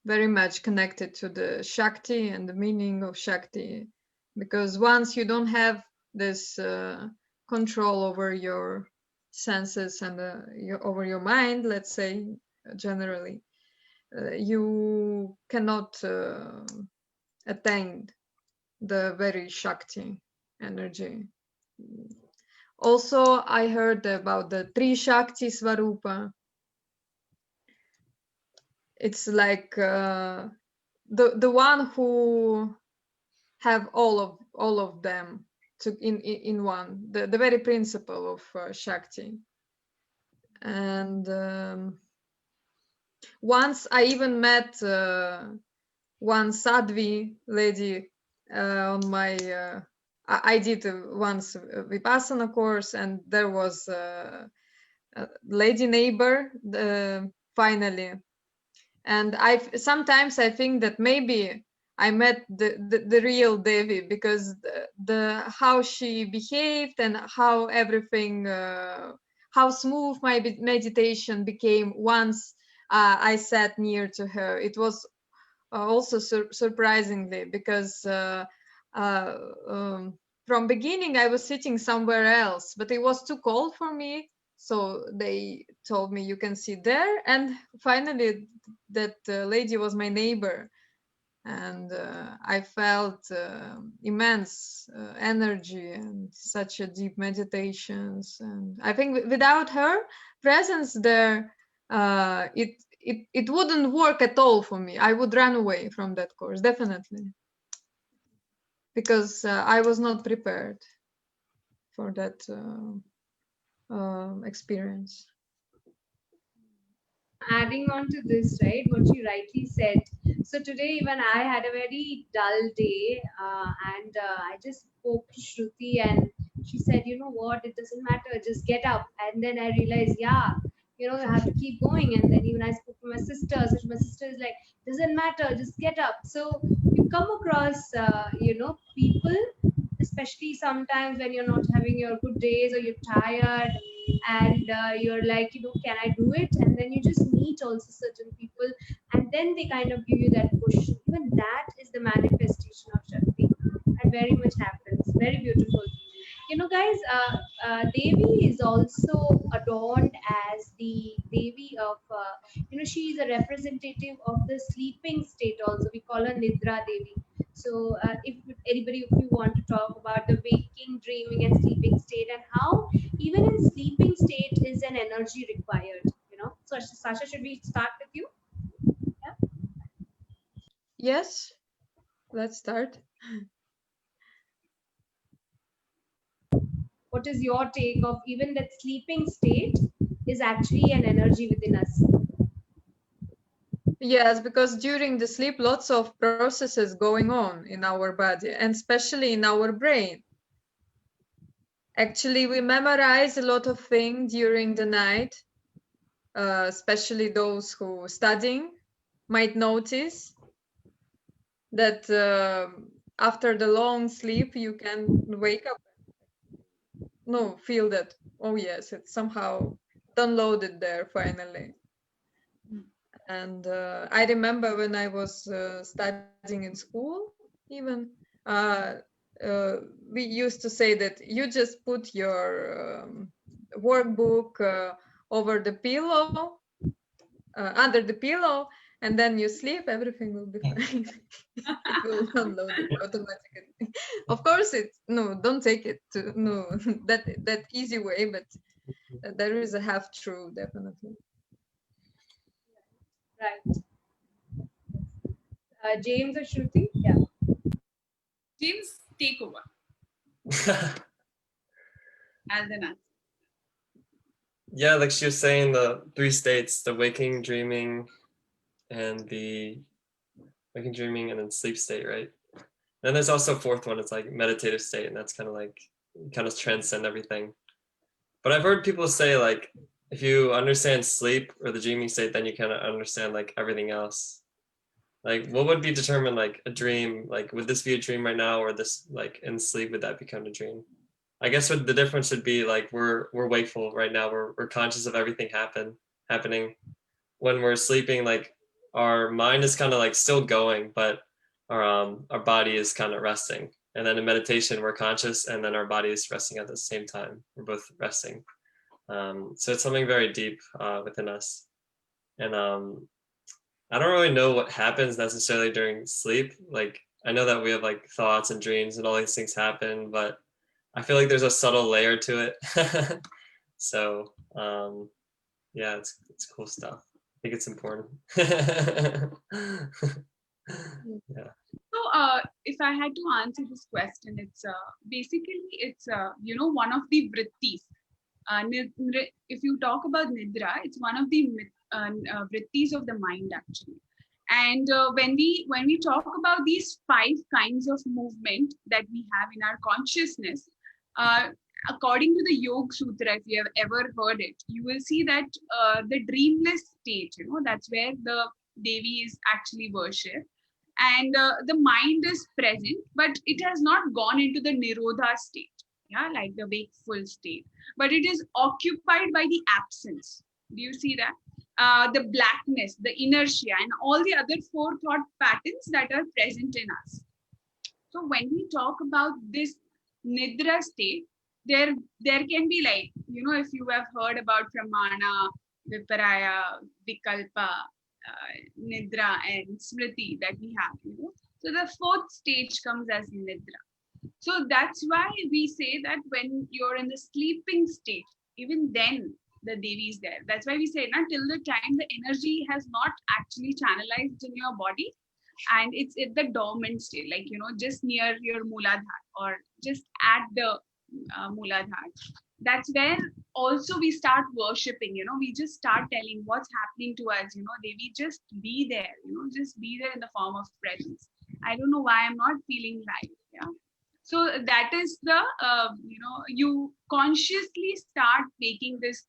very much connected to the Shakti and the meaning of Shakti, because once you don't have this control over your senses and over your mind, let's say generally, you cannot attain the very Shakti energy. Also, I heard about the Tri Shakti Svarupa. It's like the one who have all of them in one, the very principle of Shakti. And once I even met one Sadhvi lady on my I did once a Vipassana course, and there was a lady neighbor finally. And sometimes I think that maybe I met the real Devi, because the how she behaved and how everything, how smooth my meditation became once I sat near to her. It was also surprisingly, because from beginning I was sitting somewhere else, but it was too cold for me. So they told me you can sit there, and finally that lady was my neighbor, and I felt immense energy and such a deep meditations. And I think without her presence there, it wouldn't work at all for me. I would run away from that course, definitely, because I was not prepared for that experience. Adding on to this, right, what you rightly said. So today, even I had a very dull day, and I just spoke to Shruti, and she said, "You know what? It doesn't matter. Just get up." And then I realized, yeah, you have to keep going. And then even I spoke to my sister. So my sister is like, "Doesn't matter. Just get up." So you come across, people, especially sometimes when you're not having your good days or you're tired, and you're like, can I do it? And then you just meet also certain people, and then they kind of give you that push. Even that is the manifestation of Shakti, and very much happens. Very beautiful. Guys, Devi is also adorned as the Devi of, she is a representative of the sleeping state also. We call her Nidra Devi. So, if anybody, if you want to talk about the waking, dreaming, and sleeping state, and how even in sleeping state is an energy required. So, Sasha, should we start with you? Yeah. Yes, let's start. What is your take of even that sleeping state is actually an energy within us? Yes, because during the sleep, lots of processes going on in our body, and especially in our brain. Actually, we memorize a lot of things during the night, especially those who studying might notice that after the long sleep, you can wake up, feel that, oh yes, it's somehow downloaded there finally. And I remember when I was studying in school, even we used to say that you just put your workbook over the pillow, under the pillow, and then you sleep, everything will be fine. It will download it automatically. Of course, don't take it to that easy way, but there is a half true, definitely. Right. James or Shruti? Yeah. James, take over as an answer. Yeah, like she was saying, the 3 states, the waking, dreaming, and the waking, dreaming, and then sleep state, right? And there's also a 4th one, it's like meditative state, and that's kind of like, kind of transcend everything. But I've heard people say, like, if you understand sleep or the dreaming state, then you kind of understand like everything else. Like, what would be determined like a dream? Like, would this be a dream right now, or this, like, in sleep, would that become a dream? I guess what the difference would be, like, we're wakeful right now. We're conscious of everything happening. When we're sleeping, like, our mind is kind of like still going, but our body is kind of resting. And then in meditation, we're conscious, and then our body is resting at the same time. We're both resting. So it's something very deep within us. And I don't really know what happens necessarily during sleep. Like, I know that we have like thoughts and dreams and all these things happen, but I feel like there's a subtle layer to it. So yeah, it's cool stuff. I think it's important. Yeah. So, if I had to answer this question, it's basically one of the vrittis. If you talk about nidra, it's one of the vrittis of the mind actually. And when we talk about these 5 kinds of movement that we have in our consciousness, according to the Yoga Sutra, if you have ever heard it, you will see that the dreamless state, that's where the Devi is actually worshipped. And the mind is present, but it has not gone into the Nirodha state, like the wakeful state, but it is occupied by the absence. Do you see that? The blackness, the inertia, and all the other 4 thought patterns that are present in us. So when we talk about this Nidra state, there can be, like, if you have heard about Pramana, Viparaya, Vikalpa, Nidra, and Smriti that we have, So the 4th stage comes as Nidra. So that's why we say that when you're in the sleeping state, even then the Devi is there. That's why we say, till the time the energy has not actually channelized in your body, and it's at the dormant state, like, just near your Mooladhara or just at the Mooladhara. That's where also we start worshipping, we just start telling what's happening to us, Devi, just be there, just be there in the form of presence. I don't know why I'm not feeling right. Yeah. So that is the, you consciously start taking this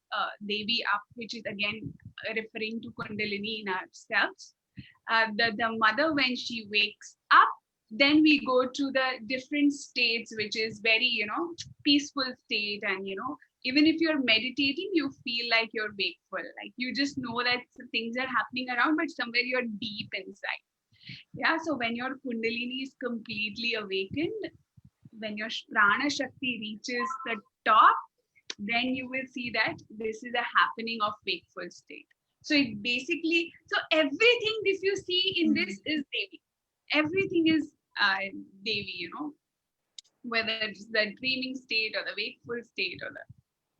Devi up, which is again referring to Kundalini in ourselves. The mother, when she wakes up, then we go to the different states, which is very, peaceful state. And, even if you're meditating, you feel like you're wakeful. Like, you just know that things are happening around, but somewhere you're deep inside. Yeah. So when your Kundalini is completely awakened, when your prana shakti reaches the top, then you will see that this is a happening of wakeful state. So it basically, so everything if you see in this is Devi. Everything is Devi, whether it's the dreaming state or the wakeful state or the,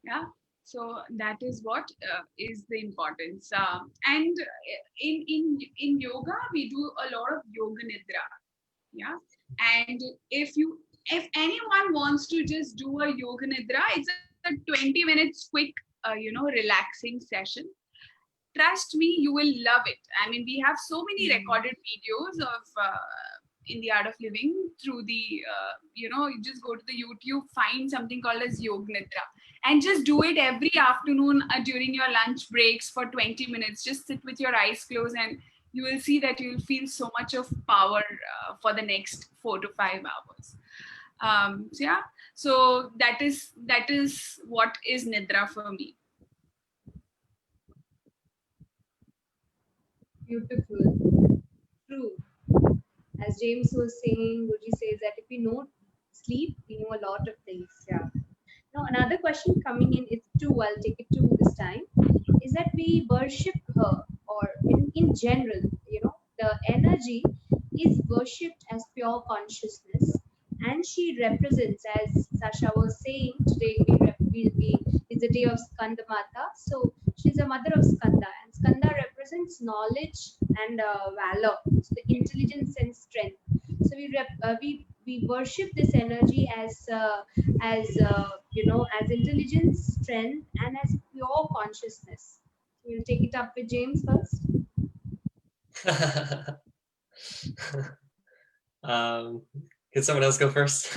yeah. So that is what is the importance. And in yoga, we do a lot of yoga nidra. Yeah. And if anyone wants to just do a yoga nidra, it's a 20 minutes quick, relaxing session. Trust me, you will love it. I mean, we have so many recorded videos of in the art of living through the, you just go to the YouTube, find something called as Yoga Nidra, and just do it every afternoon during your lunch breaks for 20 minutes. Just sit with your eyes closed, and you will see that you will feel so much of power for the next 4 to 5 hours. So yeah, so that is what is Nidra for me. Beautiful. True. As James was saying, Guruji says that if we know sleep, we know a lot of things. Yeah. Now, another question coming in, it's 2, I'll take it 2 this time, is that we worship her, or in general, the energy is worshipped as pure consciousness, and she represents, as Sasha was saying, today is the day of Skandamata. So she's a mother of Skanda, and Skanda represents knowledge and valor, so the intelligence and strength. So we worship this energy as intelligence, strength, and as pure consciousness. We'll take it up with James first. Can someone else go first?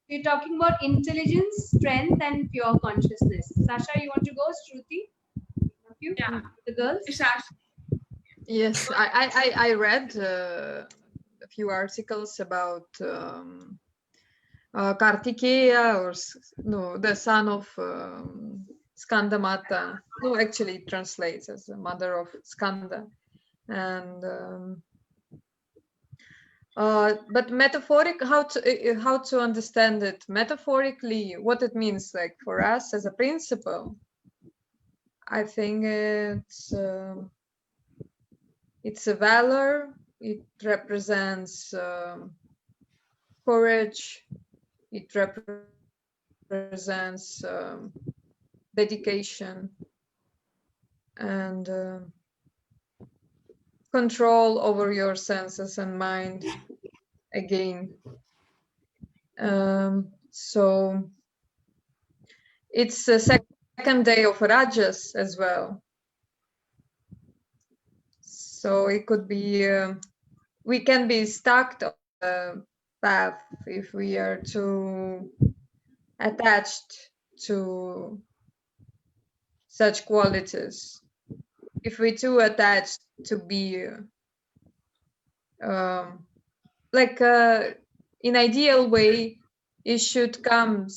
We're talking about intelligence, strength, and pure consciousness. Sasha, you want to go? Shruti? You? Yeah. The girls? Ishash, Yes, I read a few articles about Kartikeya, or no, the son of Skandamata. No, actually it translates as the mother of Skanda. And but metaphoric, how to understand it metaphorically, what it means, like for us as a principle. I think it's a valor. It represents courage. It represents dedication and control over your senses and mind again. So it's the second day of Rajas as well. So it could be, we can be stuck on the path if we are too attached to such qualities. If we're too attached to be like in ideal way, it should come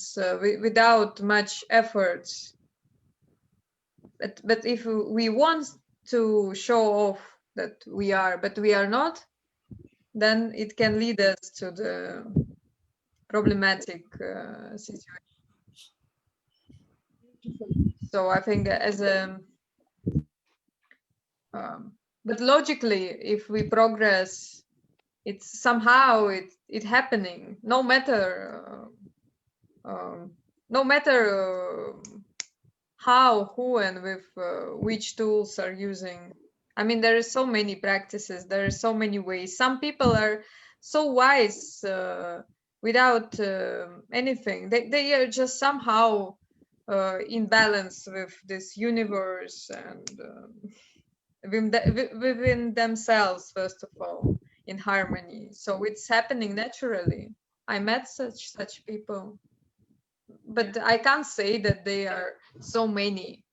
without much efforts. But if we want to show off that we are, but we are not, then it can lead us to the problematic situation. So I think as a but logically, if we progress, it's somehow it happening, no matter how, who, and with which tools are using. I mean, there is so many practices, there are so many ways. Some people are so wise without anything. They are just somehow in balance with this universe and within themselves, first of all, in harmony. So it's happening naturally. I met such people, but I can't say that they are so many.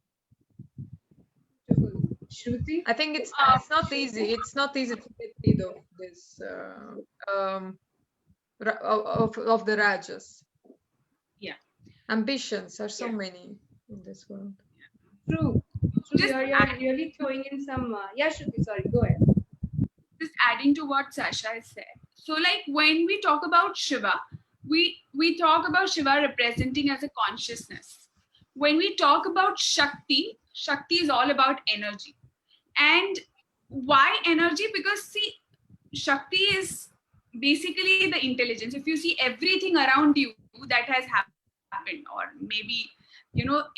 Shruti? I think it's not easy. It's not easy to get rid of this of the rajas. Yeah. Ambitions are so many in this world. True. Just You're really throwing in some. Yeah, Shruti, sorry, go ahead. just adding to what Sasha has said. So, like when we talk about Shiva, we talk about Shiva representing as a consciousness. When we talk about Shakti, Shakti is all about energy. And why energy? Because see, Shakti is basically the intelligence. If you see everything around you that has happened, or maybe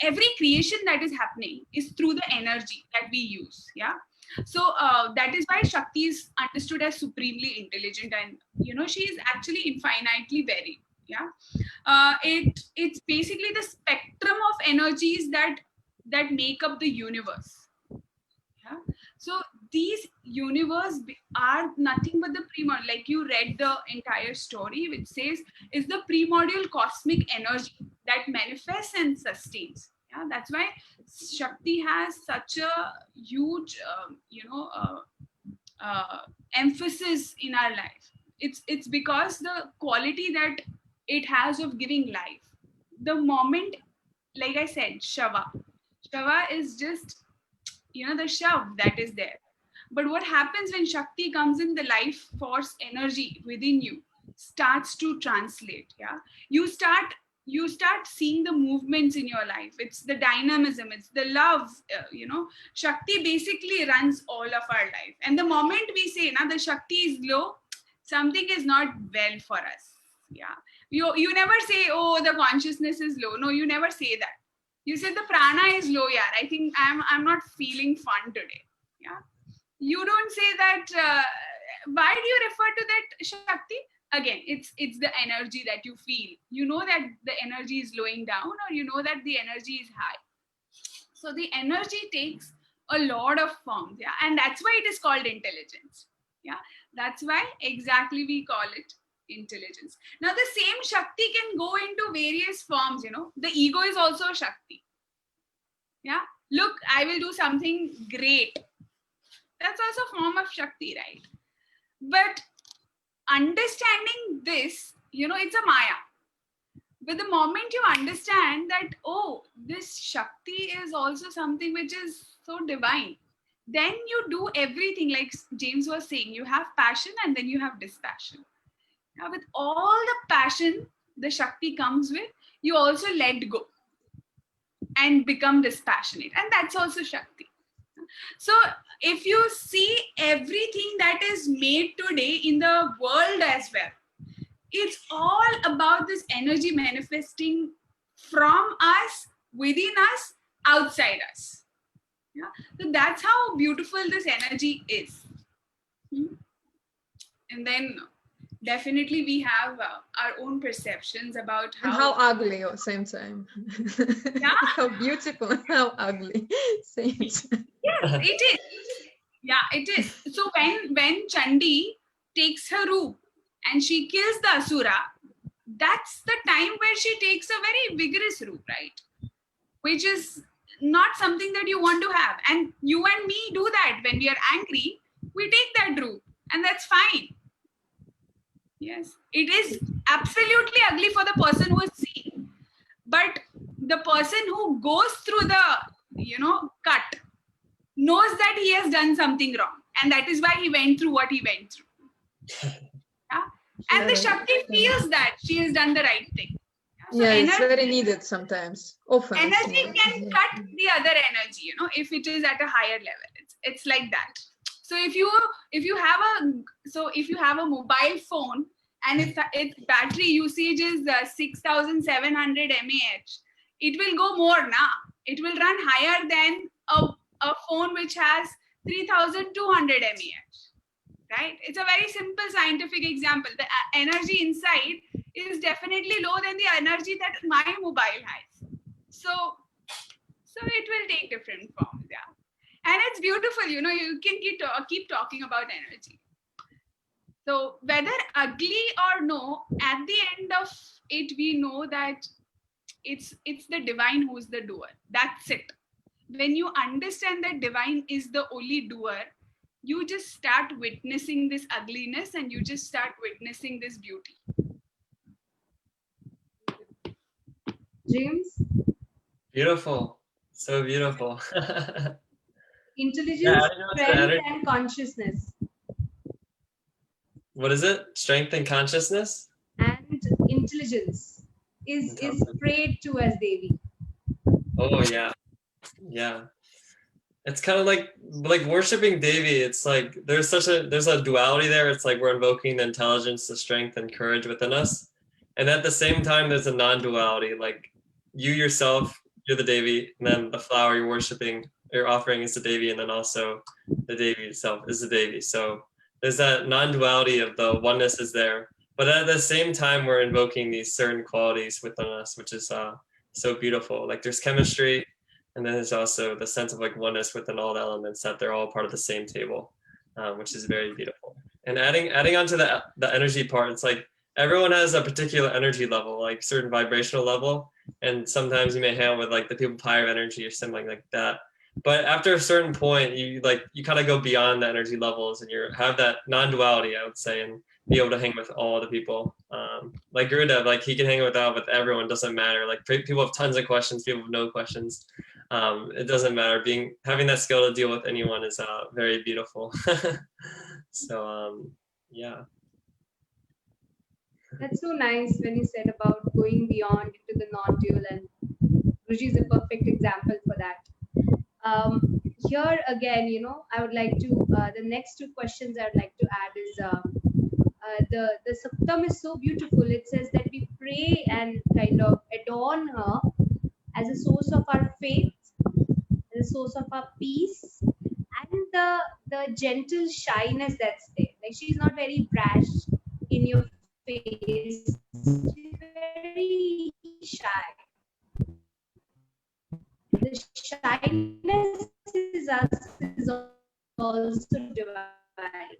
every creation that is happening is through the energy that we use. Yeah. So that is why Shakti is understood as supremely intelligent, and she is actually infinitely varied. Yeah. It's basically the spectrum of energies that make up the universe. Yeah. So these universe are nothing but the primordial, like you read the entire story, which says is the primordial cosmic energy that manifests and sustains. Yeah, that's why Shakti has such a huge emphasis in our life. It's because the quality that it has of giving life. The moment, like I said, Shava is just the shav that is there. But what happens when Shakti comes in, the life force energy within you starts to translate. Yeah, you start you start seeing the movements in your life. It's the dynamism, it's the love, Shakti basically runs all of our life. And the moment we say, na, the Shakti is low, something is not well for us. Yeah. You never say, oh, the consciousness is low. No, you never say that. You say the prana is low, yeah. I think I'm not feeling fun today. Yeah. You don't say that. Why do you refer to that Shakti? Again, it's the energy that you feel. You know that the energy is slowing down, or you know that the energy is high. So the energy takes a lot of forms, yeah, and that's why it is called intelligence. Yeah, that's why exactly we call it intelligence. Now the same Shakti can go into various forms. The ego is also a Shakti. Yeah, look, I will do something great. That's also a form of Shakti, right? But understanding this, it's a Maya. But the moment you understand that, oh, this Shakti is also something which is so divine, then you do everything like James was saying. You have passion and then you have dispassion. Now, with all the passion the Shakti comes with, you also let go and become dispassionate. And that's also Shakti. So if you see everything that is made today in the world as well, it's all about this energy manifesting from us, within us, outside us. Yeah? So that's how beautiful this energy is. And then definitely we have our own perceptions about And how ugly at the same time. Yeah. How beautiful and how ugly. Same time. Yes, it is. Yeah, it is. So when Chandi takes her roop and she kills the Asura, that's the time where she takes a very vigorous roop, right? Which is not something that you want to have. And you and me do that when we are angry. We take that roop, and that's fine. Yes, it is absolutely ugly for the person who is seeing, but the person who goes through the cut knows that he has done something wrong, and that is why he went through what he went through. Yeah? And the Shakti feels that she has done the right thing. So yeah, it's very needed sometimes. Often energy can cut the other energy, if it is at a higher level. It's like that. So if you have a mobile phone and if its battery usage is 6,700 mAh, it will go more now. It will run higher than a phone which has 3,200 mAh. Right? It's a very simple scientific example. The energy inside is definitely lower than the energy that my mobile has. So it will take different forms, yeah. And it's beautiful, you can keep talking about energy. So whether ugly or no, at the end of it, we know that it's the divine who's the doer. That's it. When you understand that divine is the only doer, you just start witnessing this ugliness and you just start witnessing this beauty. James? Beautiful. So beautiful. Intelligence, Yeah, strength, and consciousness. What is it? Strength and consciousness? And intelligence is prayed to as Devi. Oh yeah. Yeah. It's kind of like worshiping Devi. It's like there's a duality there. It's like we're invoking the intelligence, the strength, and courage within us. And at the same time, there's a non-duality. Like you yourself, you're the Devi, and then the flower you're worshiping, your offering is the Devi, and then also the Devi itself is the Devi. So there's that non-duality of the oneness is there. But at the same time, we're invoking these certain qualities within us, which is so beautiful. Like there's chemistry, and then there's also the sense of like oneness within all the elements, that they're all part of the same table, which is very beautiful. And adding on to the energy part, it's like everyone has a particular energy level, like certain vibrational level. And sometimes you may hang out with like the people with higher energy or something like that. But after a certain point, you kind of go beyond the energy levels and you have that non-duality, I would say, and be able to hang with all the people. Like Gurudev, like he can hang with everyone, doesn't matter. Like people have tons of questions, people have no questions. It doesn't matter. Having that skill to deal with anyone is very beautiful. So yeah. That's so nice when you said about going beyond into the non-dual, and Ruji is a perfect example for that. Here again, I would like to the next two questions I would like to add is the Suktam is so beautiful. It says that we pray and kind of adorn her as a source of our faith, as a source of our peace, and the gentle shyness that's there. Like she's not very brash in your face. She's very shy. The shyness is us is also divine.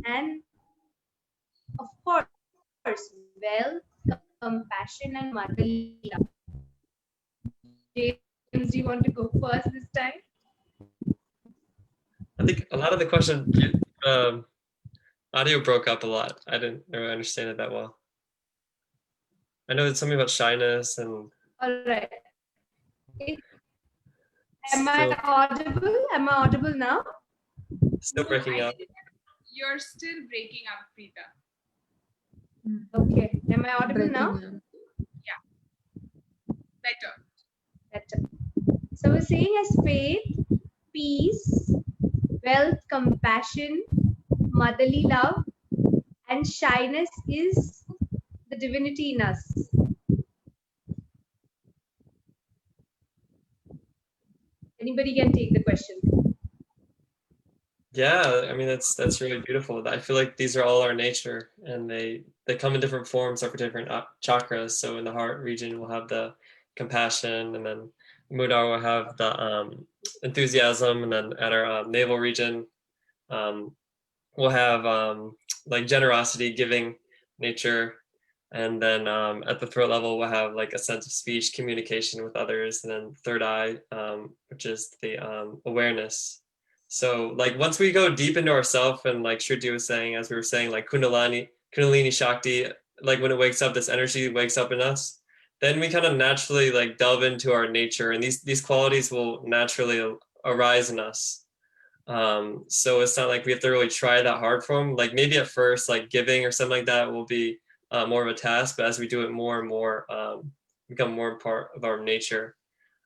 And of course, wealth, compassion, and motherly love. James, do you want to go first this time? I think a lot of the question, audio broke up a lot. I didn't really understand it that well. I know it's something about shyness and All right. Am still I audible? Am I audible now? still No, breaking I up. think you're still breaking up, Preeta. Okay. Am I audible now? Breaking, Better. Better. So we're saying as faith, peace, wealth, compassion, motherly love, and shyness is the divinity in us. Anybody can take the question. Yeah, I mean that's really beautiful. I feel like these are all our nature, and they come in different forms for different chakras. So in the heart region, we'll have the compassion, and then Mudar will have the enthusiasm, and then at our navel region, um, we'll have like generosity, giving nature, and then at the throat level, we'll have like a sense of speech, communication with others, and then third eye, which is the awareness. So like once we go deep into ourself, and like Shruti was saying, as we were saying, like Kundalini Shakti, like when it wakes up, this energy wakes up in us, then we kind of naturally like delve into our nature, and these qualities will naturally arise in us. So it's not like we have to really try that hard for them. Like maybe at first, like giving or something like that will be more of a task, but as we do it more and more, become more part of our nature.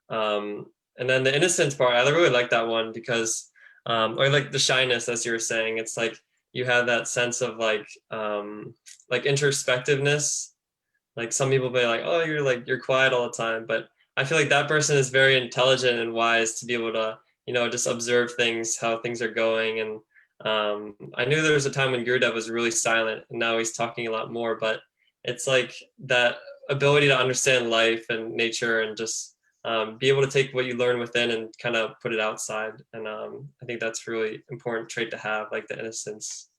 Um, and then the innocence part, I really like that one because, or like the shyness, as you were saying, it's like you have that sense of like introspectiveness. Like some people be like, oh, you're quiet all the time, but I feel like that person is very intelligent and wise to be able to, just observe things, how things are going. And I knew there was a time when Gurudev was really silent, and now he's talking a lot more. But it's like that ability to understand life and nature, and just be able to take what you learn within and kind of put it outside. And I think that's really important trait to have, like the innocence.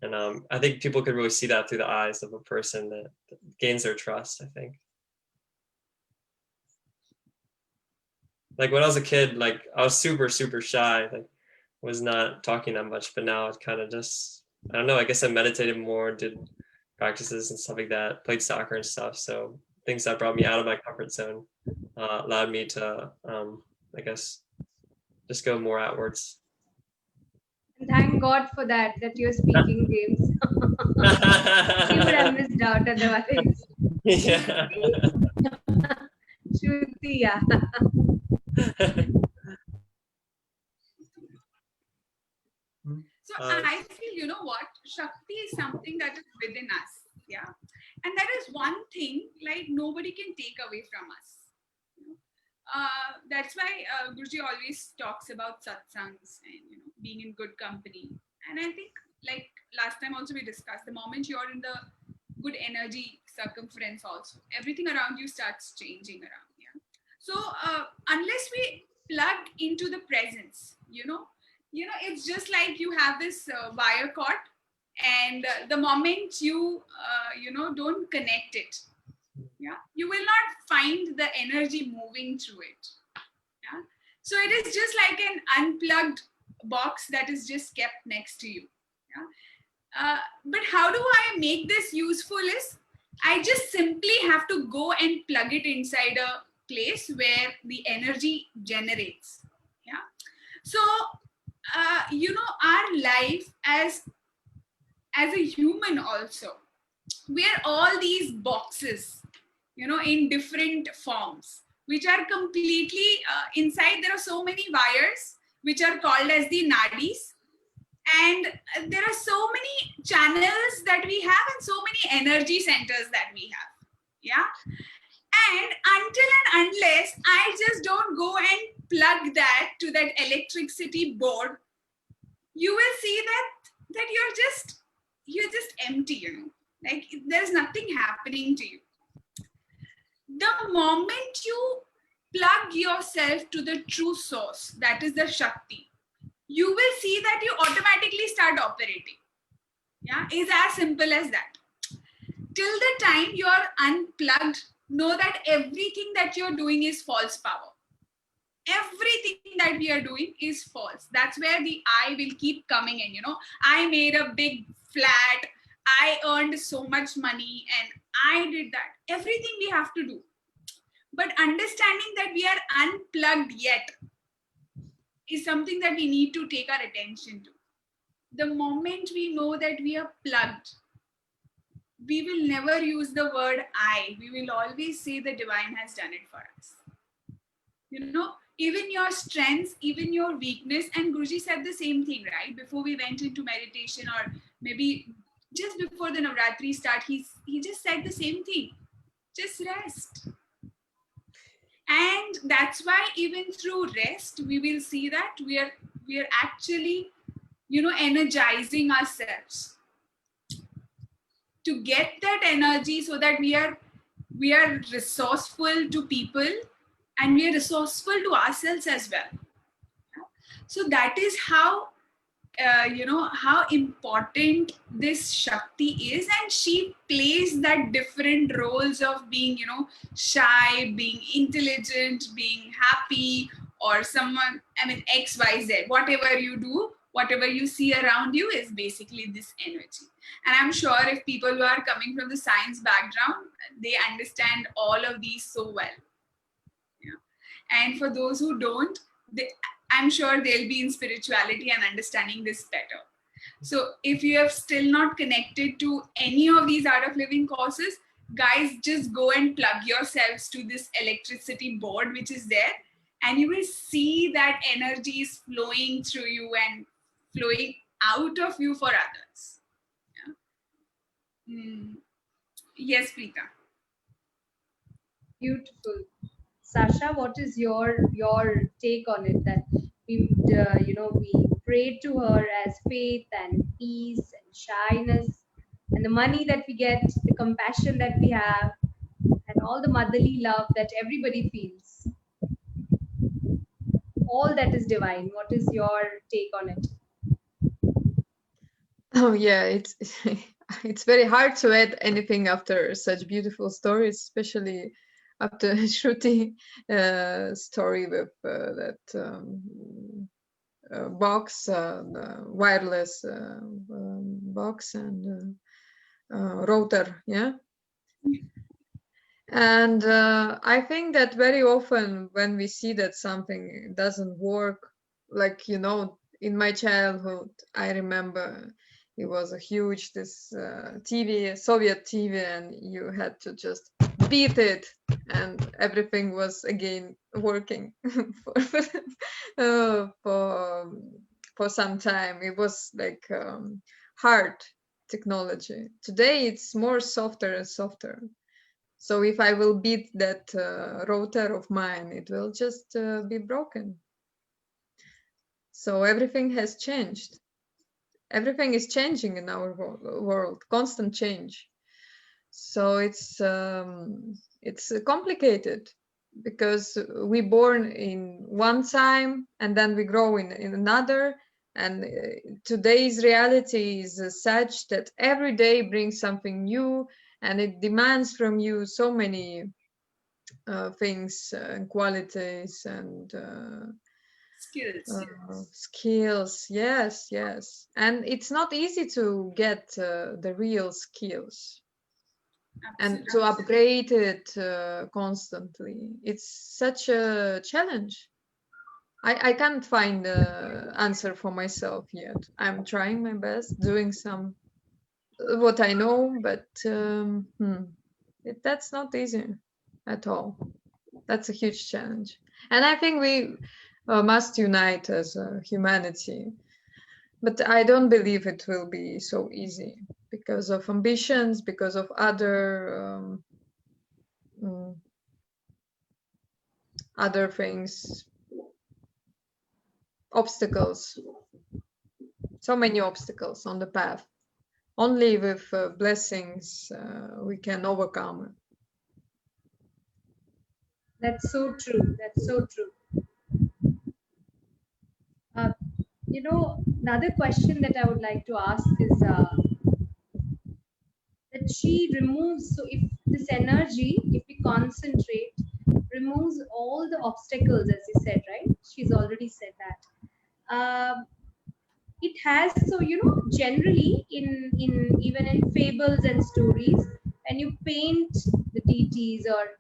And I think people could really see that through the eyes of a person that gains their trust, I think. Like when I was a kid, like I was super, super shy, like was not talking that much, but now it's kind of just, I don't know, I guess I meditated more, did practices and stuff like that, played soccer and stuff. So things that brought me out of my comfort zone allowed me to, I guess, just go more outwards. And thank God for that you're speaking, James. She would have missed out otherwise. Yeah. Shruti, yeah. So I feel, you know what, Shakti is something that is within us. Yeah. And that is one thing like nobody can take away from us. That's why Guruji always talks about satsangs and being in good company. And I think like last time also we discussed, the moment you're in the good energy circumference also, everything around you starts changing around. Yeah. So unless we plug into the presence, it's just like you have this wire cord, and the moment you don't connect it, yeah, you will not find the energy moving through it. Yeah. So it is just like an unplugged box that is just kept next to you. Yeah. But how do I make this useful is I just simply have to go and plug it inside a place where the energy generates. Yeah. So our life as as a human also, we are all these boxes, in different forms, which are completely inside. There are so many wires which are called as the nadis, and there are so many channels that we have and so many energy centers that we have. Yeah. And until and unless I just don't go and plug that to that electricity board, you will see that you're just empty, like there's nothing happening to you. The moment you plug yourself to the true source, that is the Shakti, you will see that you automatically start operating. Yeah, it's as simple as that. Till the time you're unplugged, know that everything that you're doing is false power. Everything that we are doing is false. That's where the I will keep coming in. I made a big flat, I earned so much money, and I did that. Everything we have to do. But understanding that we are unplugged yet is something that we need to take our attention to. The moment we know that we are plugged, we will never use the word I. We will always say the divine has done it for us. Even your strengths, even your weakness, and Guruji said the same thing, right? Before we went into meditation, or maybe just before the Navratri start, he just said the same thing. Just rest. And that's why even through rest, we will see that we are actually, energizing ourselves to get that energy, so that we are resourceful to people, and we are resourceful to ourselves as well. So that is how how important this Shakti is, and she plays that different roles of being, shy, being intelligent, being happy, or someone, XYZ. Whatever you do, whatever you see around you is basically this energy. And I'm sure if people who are coming from the science background, they understand all of these so well. And for those who don't, I'm sure they'll be in spirituality and understanding this better. So if you have still not connected to any of these art of living courses, guys, just go and plug yourselves to this electricity board which is there, and you will see that energy is flowing through you and flowing out of you for others. Yes, Preeta. Beautiful. Sasha, what is your take on it? That we we pray to her as faith and peace and shyness, and the money that we get, the compassion that we have, and all the motherly love that everybody feels. All that is divine. What is your take on it? Oh yeah, it's it's very hard to add anything after such beautiful stories, especially after Shruti story with that box, the wireless box and router, yeah. And I think that very often when we see that something doesn't work, like in my childhood, I remember it was a huge TV, Soviet TV, and you had to just beat it, and everything was again working for some time. It was like hard technology. Today it's more softer and softer. So if I will beat that router of mine, it will just be broken. So everything has changed. Everything is changing in our world, constant change. So it's complicated because we born in one time and then we grow in another. And today's reality is such that every day brings something new, and it demands from you so many things and qualities and skills. Yes, and it's not easy to get the real skills. Absolutely. And to upgrade it constantly. It's such a challenge. I can't find the answer for myself yet. I'm trying my best, doing some what I know, but that's not easy at all. That's a huge challenge, and I think we must unite as a humanity. But I don't believe it will be so easy because of ambitions, because of other things, obstacles. So many obstacles on the path. Only with blessings we can overcome. That's so true. That's so true. Uh, another question that I would like to ask is that she removes, so if this energy, if we concentrate, removes all the obstacles, as you said, right? She's already said that. It has, so generally in even in fables and stories, when you paint the deities, or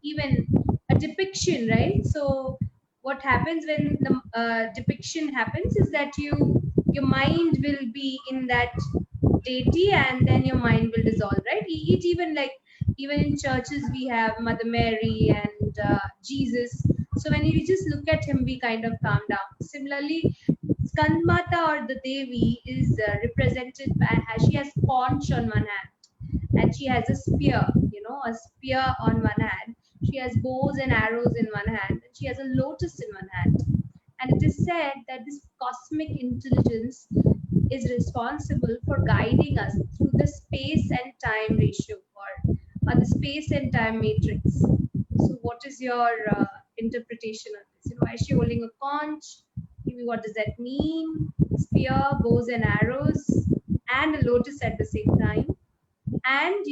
even a depiction, right? So what happens when the depiction happens is that your mind will be in that deity, and then your mind will dissolve, right? It even like, even in churches we have Mother Mary and Jesus. So when you just look at him, we kind of calm down. Similarly, Skandamata, or the Devi, is represented by, she has conch on one hand, and she has a spear, a spear on one hand. She has bows and arrows in one hand, and she has a lotus in one hand. And it is said that this cosmic intelligence is responsible for guiding us through the space and time ratio, or the space and time matrix. So, what is your interpretation of this? Why is she holding a conch? Maybe what does that mean? Spear, bows and arrows, and a lotus at the same time. And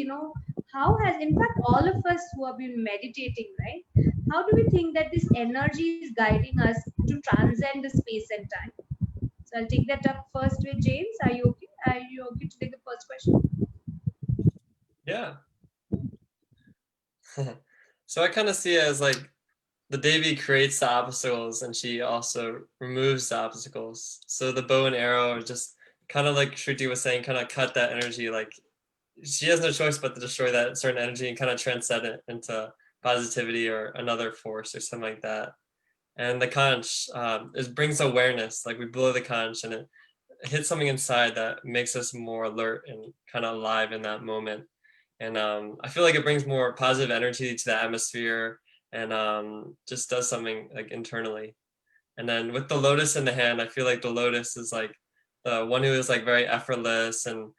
how has, in fact, all of us who have been meditating, right? How do we think that this energy is guiding us to transcend the space and time? So I'll take that up first with James. Are you okay? Are you okay to take the first question? Yeah. So I kind of see it as like the Devi creates the obstacles and she also removes the obstacles. So the bow and arrow are just kind of like Shruti was saying, kind of cut that energy. Like she has no choice but to destroy that certain energy and kind of transcend it into positivity or another force or something like that. And the conch, it brings awareness. Like we blow the conch and it hits something inside that makes us more alert and kind of alive in that moment. And I feel like it brings more positive energy to the atmosphere and just does something like internally. And then with the lotus in the hand, I feel like the lotus is like the one who is like very effortless, and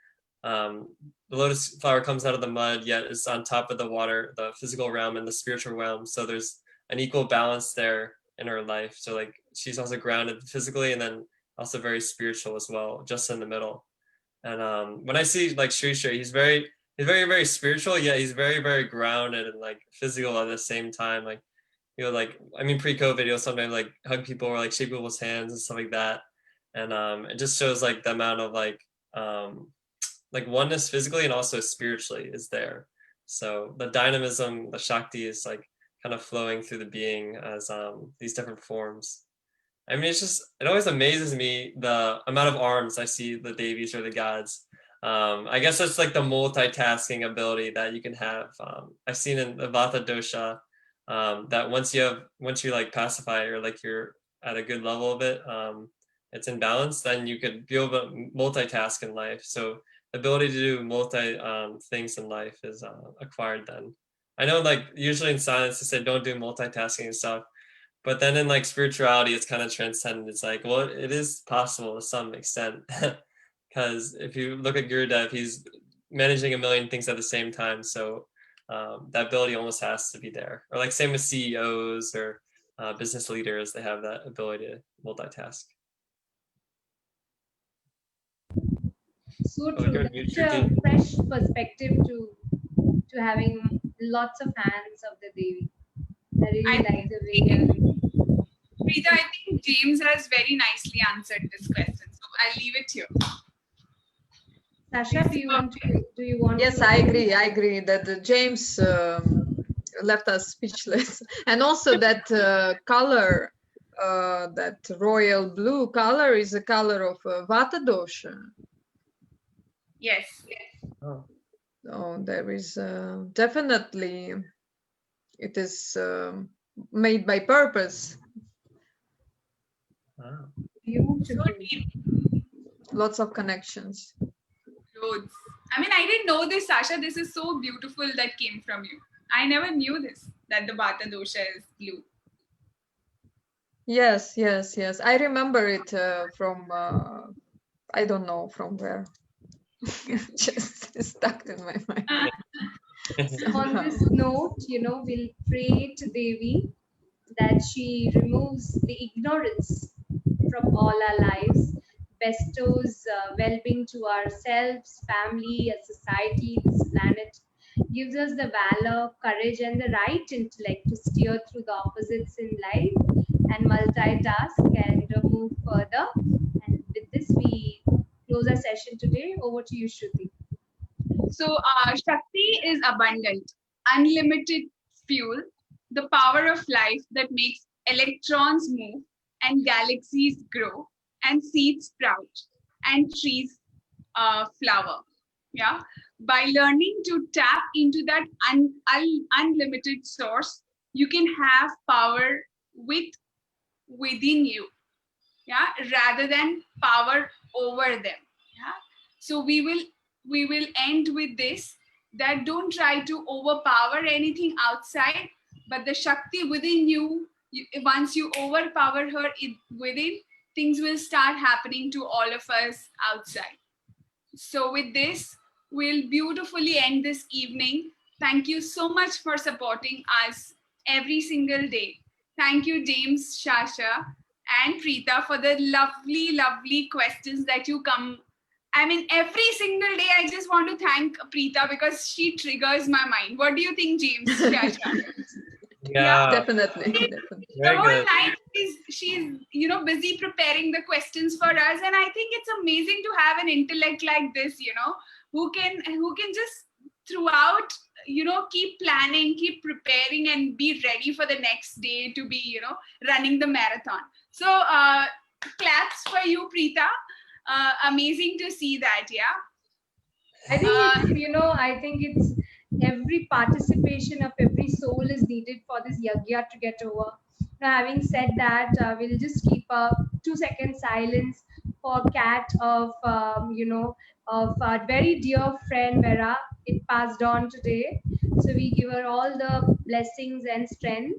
the lotus flower comes out of the mud, yet is on top of the water, the physical realm and the spiritual realm. So there's an equal balance there in her life. So like she's also grounded physically and then also very spiritual as well, just in the middle. And when I see like Sri Sri, he's very, very spiritual, yet he's very, very grounded and like physical at the same time. Like like, I mean, pre-COVID, he'll sometimes like hug people or like shake people's hands and stuff like that. And it just shows like the amount of like oneness physically and also spiritually is there. So the dynamism, the Shakti is like kind of flowing through the being as these different forms. I mean, it always amazes me the amount of arms I see the Devis or the gods. I guess that's like the multitasking ability that you can have. I've seen in the Vata dosha that once you like pacify or like you're at a good level of it, it's in balance, then you could be able to multitask in life. So the ability to do multi things in life is acquired then. I know like usually in science they say don't do multitasking and stuff, but then in like spirituality it's kind of transcendent. It's like, well, it is possible to some extent. Because if you look at Gurudev, he's managing a million things at the same time. So that ability almost has to be there. Or like same with CEOs or business leaders, they have that ability to multitask. So true. That's a fresh perspective to having lots of hands of the Devi. I really like the way. Preeta, I think James has very nicely answered this question, so I'll leave it here. Sasha, do you want? Yes, I agree that James left us speechless, and also that color, that royal blue color, is a color of Vata dosha. Yes. Oh, Oh, there is definitely, it is made by purpose. wow. So Beautiful. deep. Lots of connections. Clothes. I mean, I didn't know this, Sasha. This is so beautiful that came from you. I never knew this, that the Vata dosha is blue. Yes, yes, yes. I remember it from, I don't know from where. Just stuck in my mind. So on Somehow. this note, we'll pray to Devi that she removes the ignorance from all our lives, bestows well-being to ourselves, family, a society, this planet, gives us the valor, courage, and the right intellect to steer through the opposites in life and multitask and move further. And with this, we close our session today. Over to you, Shruti. So, Shakti is abundant, unlimited fuel, the power of life that makes electrons move and galaxies grow and seeds sprout and trees flower. Yeah. By learning to tap into that unlimited source, you can have power within you, yeah, rather than power over them. Yeah. So we will end with this, that don't try to overpower anything outside, but the Shakti within you, once you overpower her within, things will start happening to all of us outside. So, with this, we'll beautifully end this evening. Thank you so much for supporting us every single day. Thank you, James, Shasha, and Preeta, for the lovely, lovely questions that you come. I mean, every single day, I just want to thank Preeta because she triggers my mind. What do you think, James, Shasha? Yeah. Yeah, Definitely, definitely. The very whole good. night she's busy preparing the questions for us, and I think it's amazing to have an intellect like this, who can just throughout keep planning, keep preparing, and be ready for the next day to be running the marathon. So claps for you, Preeta. Amazing to see that. Yeah. I think it's every participation of every soul is needed for this yagya to get over. Now, having said that, we'll just keep a 2 second silence for cat of our very dear friend Vera. It passed on today, so we give her all the blessings and strength.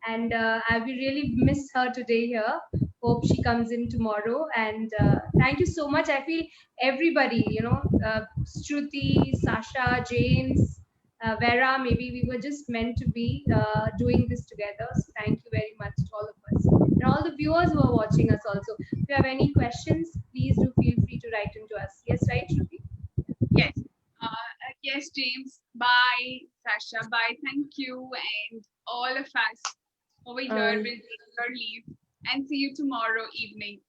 And I will really miss her today here. Hope she comes in tomorrow. And thank you so much. I feel everybody, Shruti, Sasha, James, Vera, maybe we were just meant to be doing this together. So thank you very much to all of us. And all the viewers who are watching us also. If you have any questions, please do feel free to write into us. Yes, right, Shruti? Yes. Yes, James. Bye, Sasha. Bye. Thank you. And all of us over here will take your leave and see you tomorrow evening.